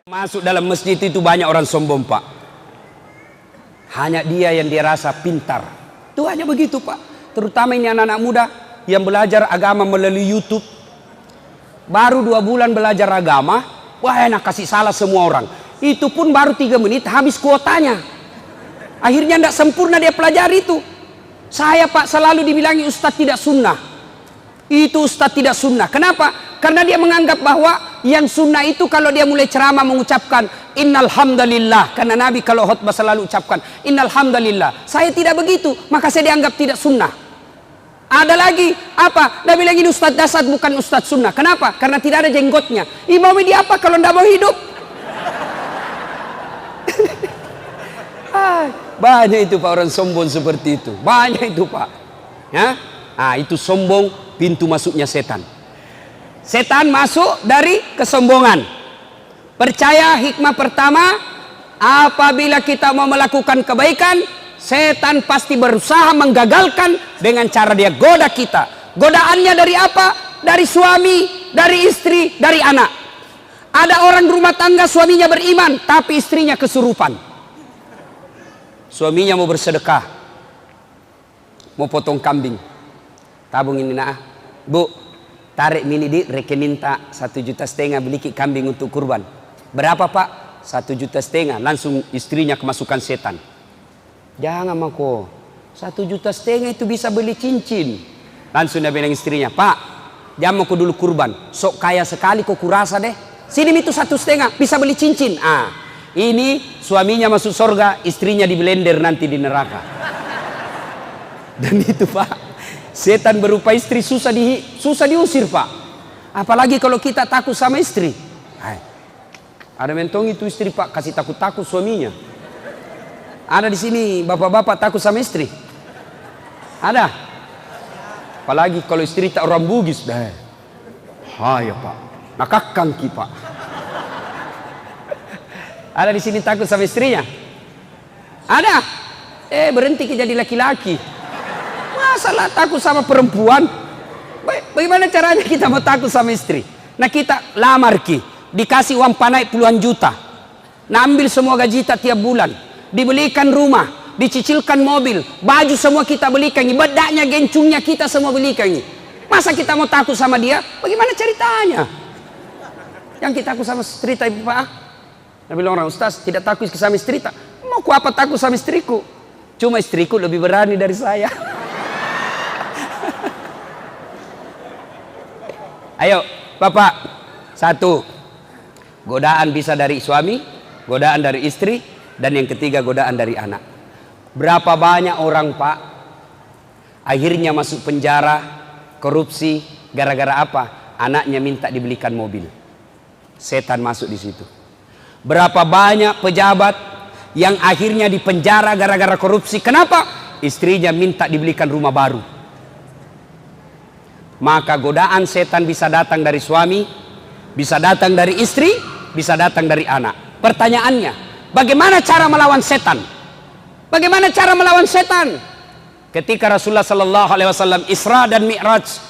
A: Masuk dalam masjid itu banyak orang sombong, Pak. Hanya dia yang dia rasa pintar. Itu hanya begitu, Pak. Terutama ini anak-anak muda yang belajar agama melalui YouTube. Baru 2 bulan belajar agama, wah enak kasih salah semua orang. Itu pun baru 3 menit habis kuotanya. Akhirnya tidak sempurna dia pelajari itu. Saya, Pak, selalu dibilangi Ustadz tidak sunnah. Itu Ustadz tidak sunnah. Kenapa? Karena dia menganggap bahwa yang sunnah itu kalau dia mulai ceramah mengucapkan innal hamdalillah. Karena Nabi kalau khutbah selalu ucapkan innal hamdalillah. Saya tidak begitu, maka saya dianggap tidak sunnah. Ada lagi apa? Dia bilang ini Ustadz Dasar bukan Ustadz sunnah. Kenapa? Karena tidak ada jenggotnya. Imam dia apa kalau tidak mau hidup? Banyak itu, Pak, orang sombong seperti itu. Banyak itu, Pak. Ya? Itu sombong, pintu masuknya setan. Setan masuk dari kesombongan. Percaya hikmah pertama, apabila kita mau melakukan kebaikan, setan pasti berusaha menggagalkan dengan cara dia goda kita. Godaannya dari apa? Dari suami, dari istri, dari anak. Ada orang rumah tangga suaminya beriman, tapi istrinya kesurupan. Suaminya mau bersedekah, mau potong kambing, tabung ini nah, Bu, tarik mini di rekening tak 1,5 juta beli kambing untuk kurban. Berapa, Pak? 1,5 juta. Langsung istrinya kemasukan setan. Jangan, Mako, 1,5 juta itu bisa beli cincin. Langsung dia bilang istrinya, Pak, jangan mau dulu kurban, sok kaya sekali kok kurasa deh. Sini itu 1,5 bisa beli cincin. Ini suaminya masuk surga, istrinya di blender nanti di neraka. Dan itu, Pak, setan berupa istri susah diusir, Pak. Apalagi kalau kita takut sama istri. Ada mentong itu istri, Pak, kasih takut-takut suaminya. Ada di sini bapak-bapak takut sama istri? Ada? Apalagi kalau istri tak orang Bugis. Ya, Pak, nakakang ki, Pak. Ada di sini takut sama istrinya? Ada? Berhenti jadi laki-laki. Masalah takut sama perempuan? Baik. Bagaimana caranya kita mau takut sama istri? Nah kita lamar ki, dikasih uang panai puluhan juta, nah ambil semua gaji kita tiap bulan, dibelikan rumah, dicicilkan mobil, baju semua kita belikan, bedaknya, gencungnya kita semua belikan. Masa kita mau takut sama dia? Bagaimana ceritanya? Yang kita takut sama istri tapi Pak, nah bilang orang, Ustaz tidak takut sama istri, mau ku apa takut sama istriku? Cuma istriku lebih berani dari saya. Ayo Bapak, satu, godaan bisa dari suami, godaan dari istri, dan yang ketiga godaan dari anak. Berapa banyak orang Pak akhirnya masuk penjara, korupsi, gara-gara apa? Anaknya minta dibelikan mobil. Setan masuk di situ. Berapa banyak pejabat yang akhirnya dipenjara gara-gara korupsi. Kenapa? Istrinya minta dibelikan rumah baru. Maka godaan setan bisa datang dari suami, bisa datang dari istri, bisa datang dari anak. Pertanyaannya, bagaimana cara melawan setan? Bagaimana cara melawan setan? Ketika Rasulullah sallallahu alaihi wasallam Isra dan Mi'raj,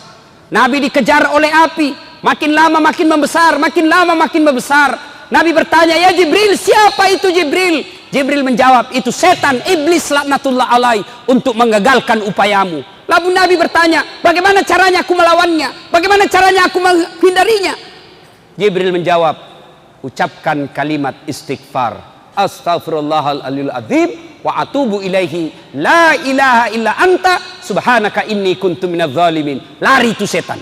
A: Nabi dikejar oleh api, makin lama makin membesar, makin lama makin membesar. Nabi bertanya, "Ya Jibril, siapa itu Jibril?" Jibril menjawab, "Itu setan, iblis laknatullah alaih, untuk menggagalkan upayamu." Lalu Nabi bertanya, "Bagaimana caranya aku melawannya? Bagaimana caranya aku menghindarinya?" Jibril menjawab, "Ucapkan kalimat istighfar. Astaghfirullahaladzim azim wa atubu ilaihi la ilaha illa anta subhanaka inni kuntu minadz zalimin." Lari itu setan.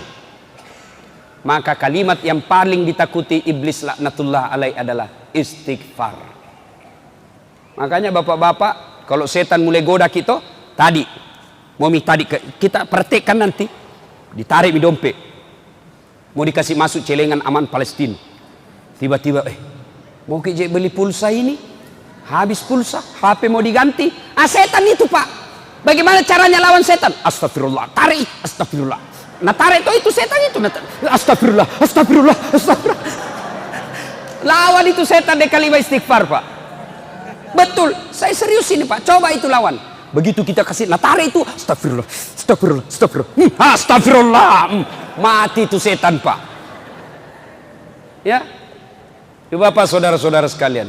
A: Maka kalimat yang paling ditakuti iblis laknatullah alaih adalah istighfar. Makanya bapak-bapak, kalau setan mulai goda kita, tadi Momi tadi kita praktekkan nanti, ditarik di dompet, mau dikasih masuk celengan aman Palestina. Tiba-tiba, mau kerja beli pulsa ini, habis pulsa, HP mau diganti. Setan itu Pak. Bagaimana caranya lawan setan? Astagfirullah, tarik, astagfirullah. Nah tarik itu setan itu, astagfirullah, astagfirullah, astagfirullah. Lawan itu setan dengan kalimat istighfar Pak. Betul, saya serius ini Pak. Coba itu lawan. Begitu kita kasih natare itu, astagfirullah, astagfirullah, astagfirullah, astagfirullah, mati itu setan Pak. Ya, Bapak saudara-saudara sekalian,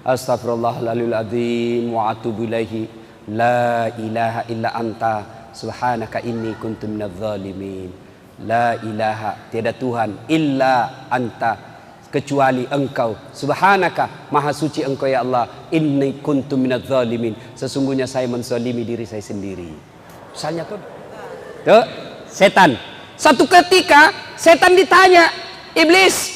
A: astagfirullahaladzim wa atubu ilaihi la ilaha illa anta subhanaka inni kuntu minadz zalimin. La ilaha, tiada Tuhan illa anta, kecuali engkau, subhanaka, maha suci engkau ya Allah, inni kuntu minadz zalimin, sesungguhnya saya menzalimi diri saya sendiri. Misalnya tuh setan. Satu ketika setan ditanya, "Iblis,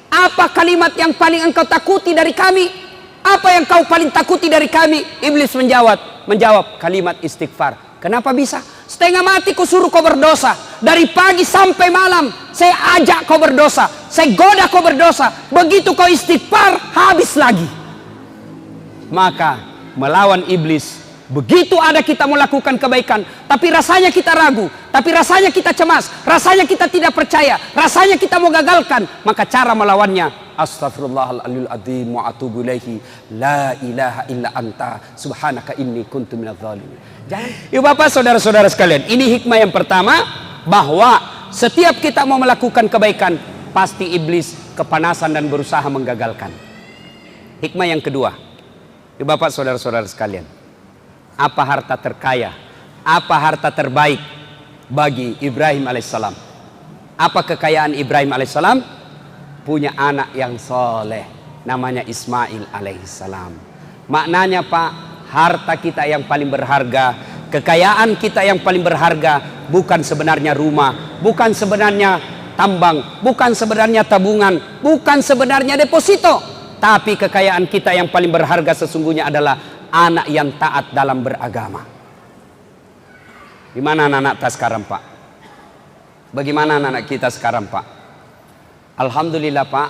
A: apa kalimat yang paling engkau takuti dari kami? Apa yang kau paling takuti dari kami?" Iblis menjawab kalimat istighfar. Kenapa bisa? Setengah mati kau suruh kau berdosa. Dari pagi sampai malam saya ajak kau berdosa, saya goda kau berdosa. Begitu kau istighfar, habis lagi. Maka melawan iblis, begitu ada kita melakukan kebaikan, tapi rasanya kita ragu, tapi rasanya kita cemas, rasanya kita tidak percaya, rasanya kita mau gagalkan, maka cara melawannya, astagfirullahaladzim wa atubu ilaihi la ilaha illa anta subhanaka inni kuntu minadz zalimin. Yuk Bapak saudara-saudara sekalian, ini hikmah yang pertama, bahwa setiap kita mau melakukan kebaikan, pasti iblis kepanasan dan berusaha menggagalkan. Hikmah yang kedua, yuk Bapak saudara-saudara sekalian, apa harta terkaya, apa harta terbaik bagi Ibrahim alaihissalam? Apa kekayaan Ibrahim alaihissalam? Punya anak yang soleh, namanya Ismail alaihissalam. Maknanya Pak, harta kita yang paling berharga, kekayaan kita yang paling berharga, bukan sebenarnya rumah, bukan sebenarnya tambang, bukan sebenarnya tabungan, bukan sebenarnya deposito, tapi kekayaan kita yang paling berharga sesungguhnya adalah anak yang taat dalam beragama. Gimana anak-anak kita sekarang Pak? Bagaimana anak-anak kita sekarang Pak? Alhamdulillah Pak,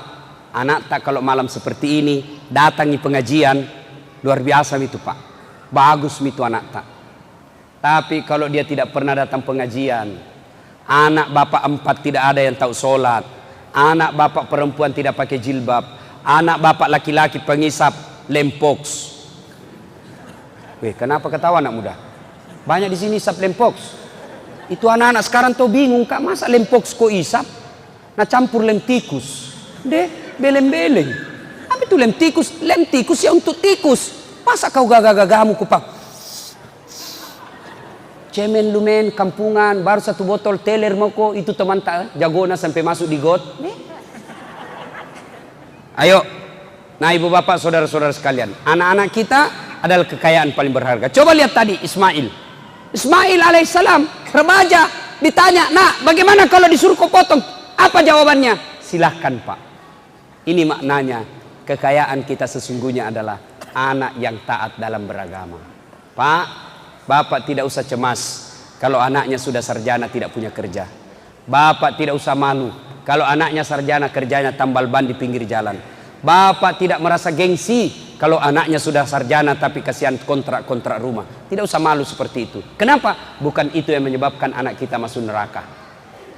A: anak tak kalau malam seperti ini datangi pengajian, luar biasa itu Pak, bagus itu anak tak. Tapi kalau dia tidak pernah datang pengajian, anak bapak 4 tidak ada yang tahu sholat, anak bapak perempuan tidak pakai jilbab, anak bapak laki-laki pengisap lempoks. Kenapa ketawa anak muda? Banyak di sini isap lempoks. Itu anak-anak sekarang tuh bingung, Kak, masa lem pox ko isap? Nah campur lem tikus. Deh, beleng-beleng. Apa itu lem tikus? Lem tikus ya untuk tikus. Masa kau gagah-gagamu kupak? Cemen lumen, kampungan, baru 1 botol teler mau kok, itu teman tak jagona sampai masuk di got. Ayo, nah ibu bapak, saudara-saudara sekalian, anak-anak kita adalah kekayaan paling berharga. Coba lihat tadi Ismail. Ismail alaihissalam, remaja, ditanya, nak bagaimana kalau disuruh kau potong? Apa jawabannya? Silahkan Pak. Ini maknanya, kekayaan kita sesungguhnya adalah anak yang taat dalam beragama. Pak, Bapak tidak usah cemas kalau anaknya sudah sarjana tidak punya kerja. Bapak tidak usah malu kalau anaknya sarjana kerjanya tambal ban di pinggir jalan. Bapak tidak merasa gengsi kalau anaknya sudah sarjana tapi kasihan kontrak-kontrak rumah. Tidak usah malu seperti itu. Kenapa? Bukan itu yang menyebabkan anak kita masuk neraka.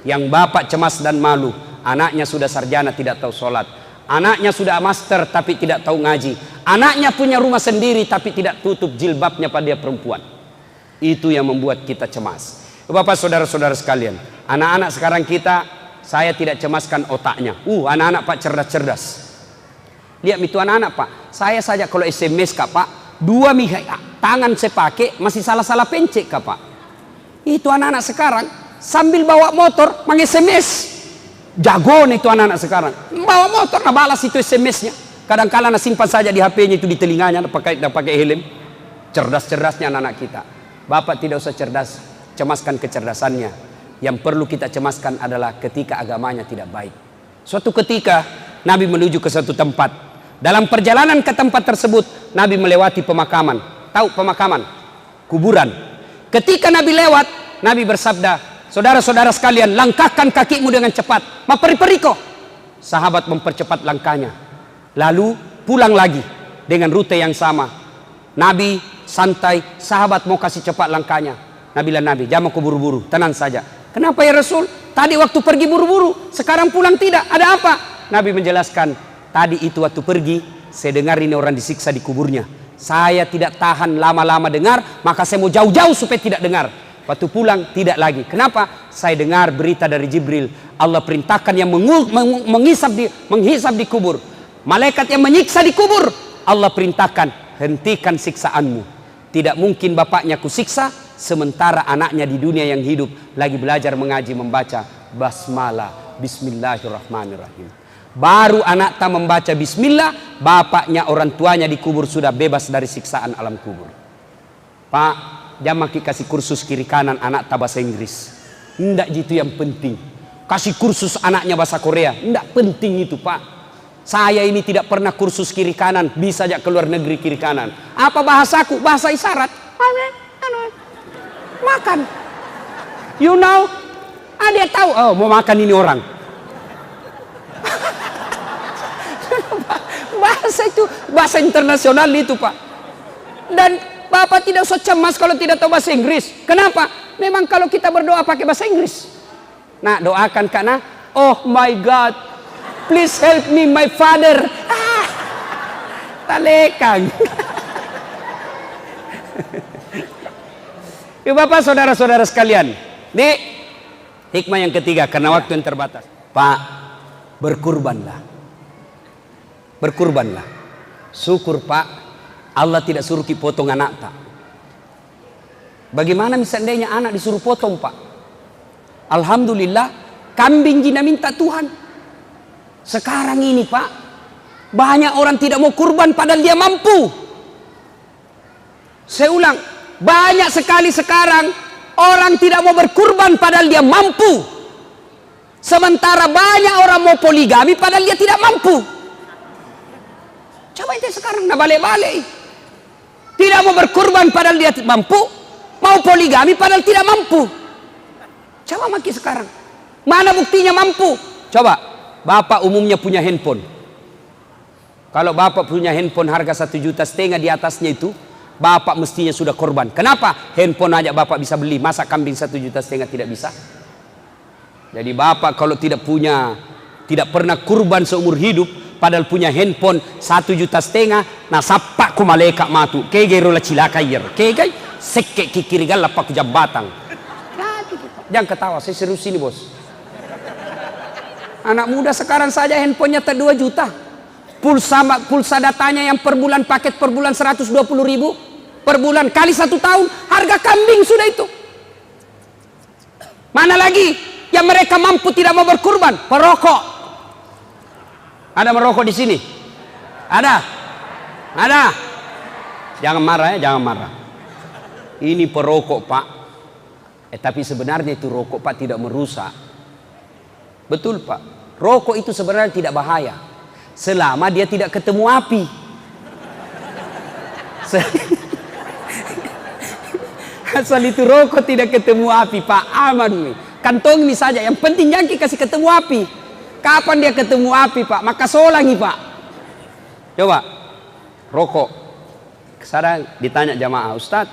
A: Yang Bapak cemas dan malu, anaknya sudah sarjana tidak tahu sholat. Anaknya sudah master tapi tidak tahu ngaji. Anaknya punya rumah sendiri tapi tidak tutup jilbabnya pada dia perempuan. Itu yang membuat kita cemas. Bapak, saudara-saudara sekalian, anak-anak sekarang kita, saya tidak cemaskan otaknya. Anak-anak Pak cerdas-cerdas. Lihat itu anak-anak Pak, saya saja kalau SMS Kak Pak, 2 tangan saya pakai masih salah-salah pencet Kak Pak. Itu anak-anak sekarang sambil bawa motor meng-SMS. Jago nih itu anak-anak sekarang. Bawa motor nah balas itu SMS-nya. Kadang-kala simpan saja di HP-nya itu di telinganya, pakai helm. Cerdas-cerdasnya anak-anak kita. Bapak tidak usah cerdas, cemaskan kecerdasannya. Yang perlu kita cemaskan adalah ketika agamanya tidak baik. Suatu ketika Nabi menuju ke suatu tempat. Dalam perjalanan ke tempat tersebut, Nabi melewati pemakaman. Tahu pemakaman? Kuburan. Ketika Nabi lewat, Nabi bersabda, saudara-saudara sekalian, langkahkan kakimu dengan cepat. Maperi-periko. Sahabat mempercepat langkahnya. Lalu pulang lagi dengan rute yang sama. Nabi santai, sahabat mau kasih cepat langkahnya. Nabi bilang, Nabi jangan mau buru-buru, tenang saja. Kenapa ya Rasul? Tadi waktu pergi buru-buru, sekarang pulang tidak, ada apa? Nabi menjelaskan, tadi itu waktu pergi, saya dengar ini orang disiksa di kuburnya. Saya tidak tahan lama-lama dengar, maka saya mau jauh-jauh supaya tidak dengar. Waktu pulang tidak lagi. Kenapa? Saya dengar berita dari Jibril, Allah perintahkan yang menghisap di kubur. Malaikat yang menyiksa di kubur, Allah perintahkan, hentikan siksaanmu. Tidak mungkin bapaknya kusiksa sementara anaknya di dunia yang hidup lagi belajar mengaji membaca basmalah, bismillahirrahmanirrahim. Baru anak tak membaca bismillah, bapaknya orang tuanya di kubur sudah bebas dari siksaan alam kubur. Pak, jangan kasih kursus kiri kanan anak tak bahasa Inggris. Tidak gitu yang penting. Kasih kursus anaknya bahasa Korea, tidak penting itu Pak. Saya ini tidak pernah kursus kiri kanan, bisa aja keluar negeri kiri kanan. Apa bahasaku? Bahasa isyarat. Makan. You know? Dia tahu, oh mau makan ini orang. Bahasa itu, bahasa internasional itu Pak. Dan Bapak tidak usah cemas kalau tidak tahu bahasa Inggris. Kenapa? Memang kalau kita berdoa pakai bahasa Inggris. Nah doakan karena, oh my God, please help me my father. Talekang. Ya Bapak, saudara-saudara sekalian, ini hikmah yang ketiga karena waktu yang terbatas. Pak, berkurbanlah. Berkurbanlah. Syukur Pak, Allah tidak suruh kita potong anak tak. Bagaimana misalnya anak disuruh potong Pak? Alhamdulillah, kambing jina minta Tuhan. Sekarang ini Pak, banyak orang tidak mau kurban padahal dia mampu. Saya ulang, banyak sekali sekarang orang tidak mau berkurban padahal dia mampu. Sementara banyak orang mau poligami padahal dia tidak mampu. Coba itu sekarang nah balik-balik. Tidak mau berkurban padahal dia mampu, mau poligami padahal tidak mampu. Coba maki sekarang. Mana buktinya mampu? Coba, Bapak umumnya punya handphone. Kalau Bapak punya handphone harga 1,5 juta di atasnya itu, Bapak mestinya sudah korban. Kenapa? Handphone aja Bapak bisa beli, masa kambing 1,5 juta tidak bisa? Jadi Bapak kalau tidak pernah kurban seumur hidup, padahal punya handphone 1,5 juta, nah sapak ku malaikat matu, kegero la cilaka yer, kegay sekke kikirigal lapak jambatan. Jangan ketawa, saya serius ini bos. Anak muda sekarang saja handphonenya 2 juta. Pulsa datanya yang per bulan, paket per bulan 120.000 per bulan kali 1 tahun, harga kambing sudah itu. Mana lagi yang mereka mampu tidak mau berkurban? Perokok. Ada merokok di sini? Ada? Ada? Jangan marah ya, jangan marah. Ini perokok pak. Tapi sebenarnya itu rokok pak tidak merusak. Betul pak. Rokok itu sebenarnya tidak bahaya selama dia tidak ketemu api. Asal itu rokok tidak ketemu api pak, aman. Kantong ini saja, yang penting jangan kasih ketemu api. Kapan dia ketemu api pak, maka solangi pak. Coba rokok. Sekarang ditanya jamaah, Ustaz,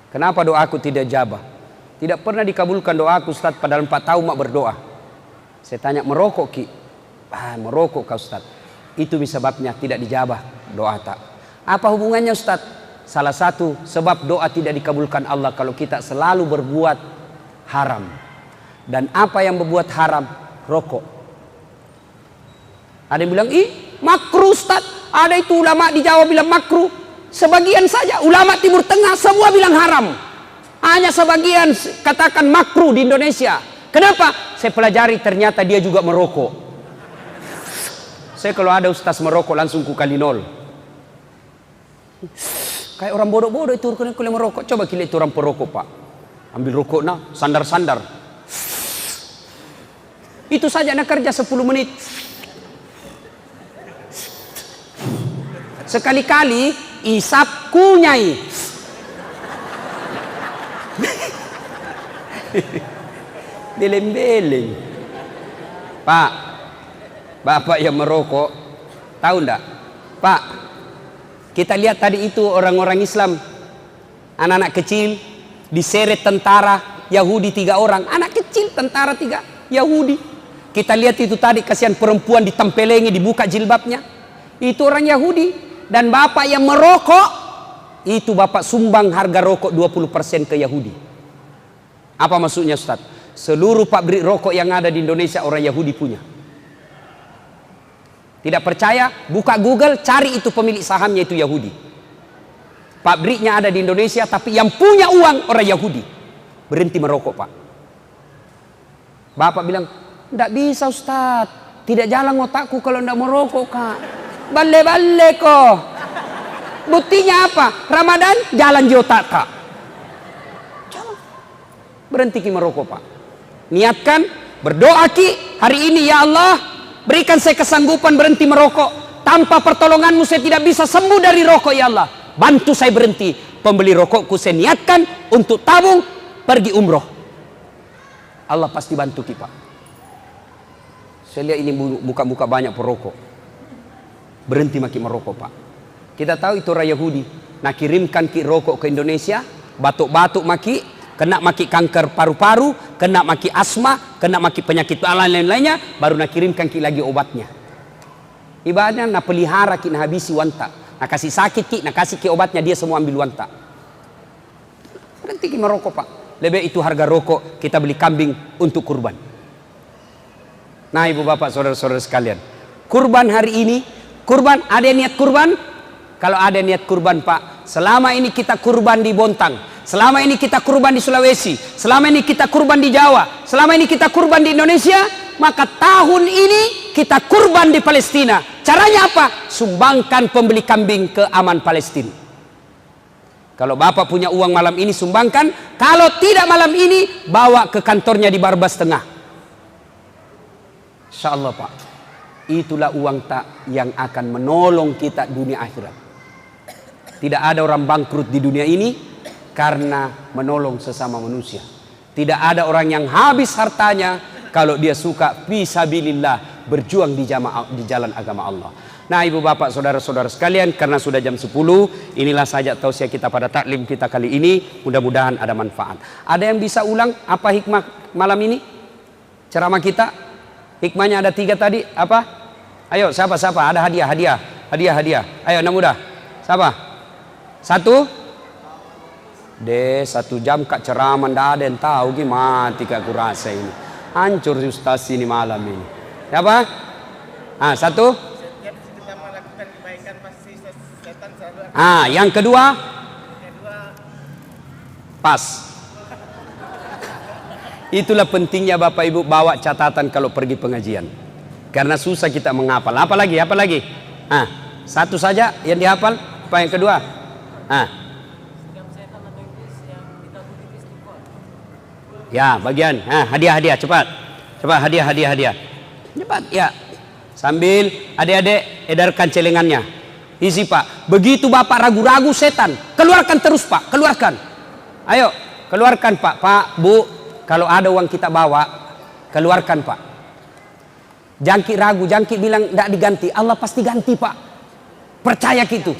A: kenapa doaku tidak jabah? Tidak pernah dikabulkan doaku Ustaz, padahal 4 tahun mak berdoa. Saya tanya, merokok ki? Merokok kau Ustaz. Itu sebabnya tidak dijabah doa tak. Apa hubungannya Ustaz? Salah satu sebab doa tidak dikabulkan Allah kalau kita selalu berbuat haram. Dan apa yang berbuat haram? Rokok. Ada yang bilang, makruh Ustaz. Ada itu ulama di Jawa bilang makruh. Sebagian saja. Ulama Timur Tengah semua bilang haram. Hanya sebagian katakan makruh di Indonesia. Kenapa? Saya pelajari ternyata dia juga merokok. Saya kalau ada ustaz merokok langsung ku kali 0. Kayak orang bodoh-bodoh itu kalau merokok. Coba kita itu orang perokok pak. Ambil rokok nah, sandar-sandar. Itu saja nak kerja 10 menit. Sekali-kali isap kunyai. Beleng-beleng. Pak, bapak yang merokok, tahu enggak? Pak, kita lihat tadi itu orang-orang Islam, anak-anak kecil diseret tentara Yahudi 3 orang, anak kecil tentara 3 Yahudi. Kita lihat itu tadi, kasihan perempuan ditempelengi, dibuka jilbabnya, itu orang Yahudi. Dan bapak yang merokok, itu bapak sumbang harga rokok 20% ke Yahudi. Apa maksudnya Ustaz? Seluruh pabrik rokok yang ada di Indonesia orang Yahudi punya. Tidak percaya? Buka Google, cari itu pemilik sahamnya itu Yahudi. Pabriknya ada di Indonesia, tapi yang punya uang orang Yahudi. Berhenti merokok pak. Bapak bilang, tidak bisa Ustaz, tidak jalan otakku kalau tidak merokok kak. Bale-bale kok. Buktinya apa? Ramadan jalan di otak kak. Berhenti ki merokok pak. Niatkan, berdoa ki hari ini, ya Allah berikan saya kesanggupan berhenti merokok. Tanpa pertolonganmu saya tidak bisa sembuh dari rokok ya Allah. Bantu saya berhenti. Pembeli rokokku saya niatkan untuk tabung pergi umroh. Allah pasti bantu ki pak. Saya lihat ini muka-muka banyak perokok. Berhenti maki merokok pak. Kita tahu itu orang Yahudi. Nah kirimkan ki rokok ke Indonesia, batuk-batuk maki, kena maki kanker paru-paru, kena maki asma, kena maki penyakit lain-lainnya, baru nak kirimkan ki lagi obatnya. Ibaratnya nak pelihara ki nak habisi wanta, nak kasih sakit ki, nak kasih ki obatnya, dia semua ambil wanta. Berhenti ki merokok pak. Lebih itu harga rokok kita beli kambing untuk kurban. Nah ibu bapak saudara-saudara sekalian, kurban hari ini, kurban ada niat kurban. Kalau ada niat kurban pak, selama ini kita kurban di Bontang, selama ini kita kurban di Sulawesi, selama ini kita kurban di Jawa, selama ini kita kurban di Indonesia, maka tahun ini kita kurban di Palestina. Caranya apa? Sumbangkan pembeli kambing ke Aman Palestina. Kalau bapak punya uang malam ini sumbangkan, kalau tidak malam ini bawa ke kantornya di Barbas Tengah. Insya Allah pak, itulah uang tak yang akan menolong kita dunia akhirat. Tidak ada orang bangkrut di dunia ini karena menolong sesama manusia. Tidak ada orang yang habis hartanya kalau dia suka fisabilillah, berjuang di jalan agama Allah. Nah ibu bapak saudara-saudara sekalian, karena sudah jam 10, inilah saja tausiah kita pada taklim kita kali ini. Mudah-mudahan ada manfaat. Ada yang bisa ulang apa hikmah malam ini? Ceramah kita hikmahnya ada 3 tadi. Apa? Ayo siapa? Ada hadiah. Ayo anak muda. Siapa? 1, 2, 1 jam kak ceramah ndak ada yang tahu gimana kak kurasa ini. Hancur Ustaz ini malam ini. Apa? Satu.
B: Setiap kita melakukan kebaikan pasti setan selalu
A: Yang kedua. Pas. Itulah pentingnya Bapak Ibu bawa catatan kalau pergi pengajian. Karena susah kita menghafal. Apa lagi? Satu saja yang dihafal. Apa yang kedua? Ya, bagian. Hadiah cepat. Cepat hadiah. Cepat ya. Sambil adik-adik edarkan celengannya. Isi Pak. Begitu Bapak ragu-ragu setan, keluarkan terus Pak, keluarkan. Ayo, keluarkan Pak. Pak, Bu, kalau ada uang kita bawa, keluarkan Pak. Jangki ragu, jangki bilang tidak diganti, Allah pasti ganti Pak. Percaya gitu.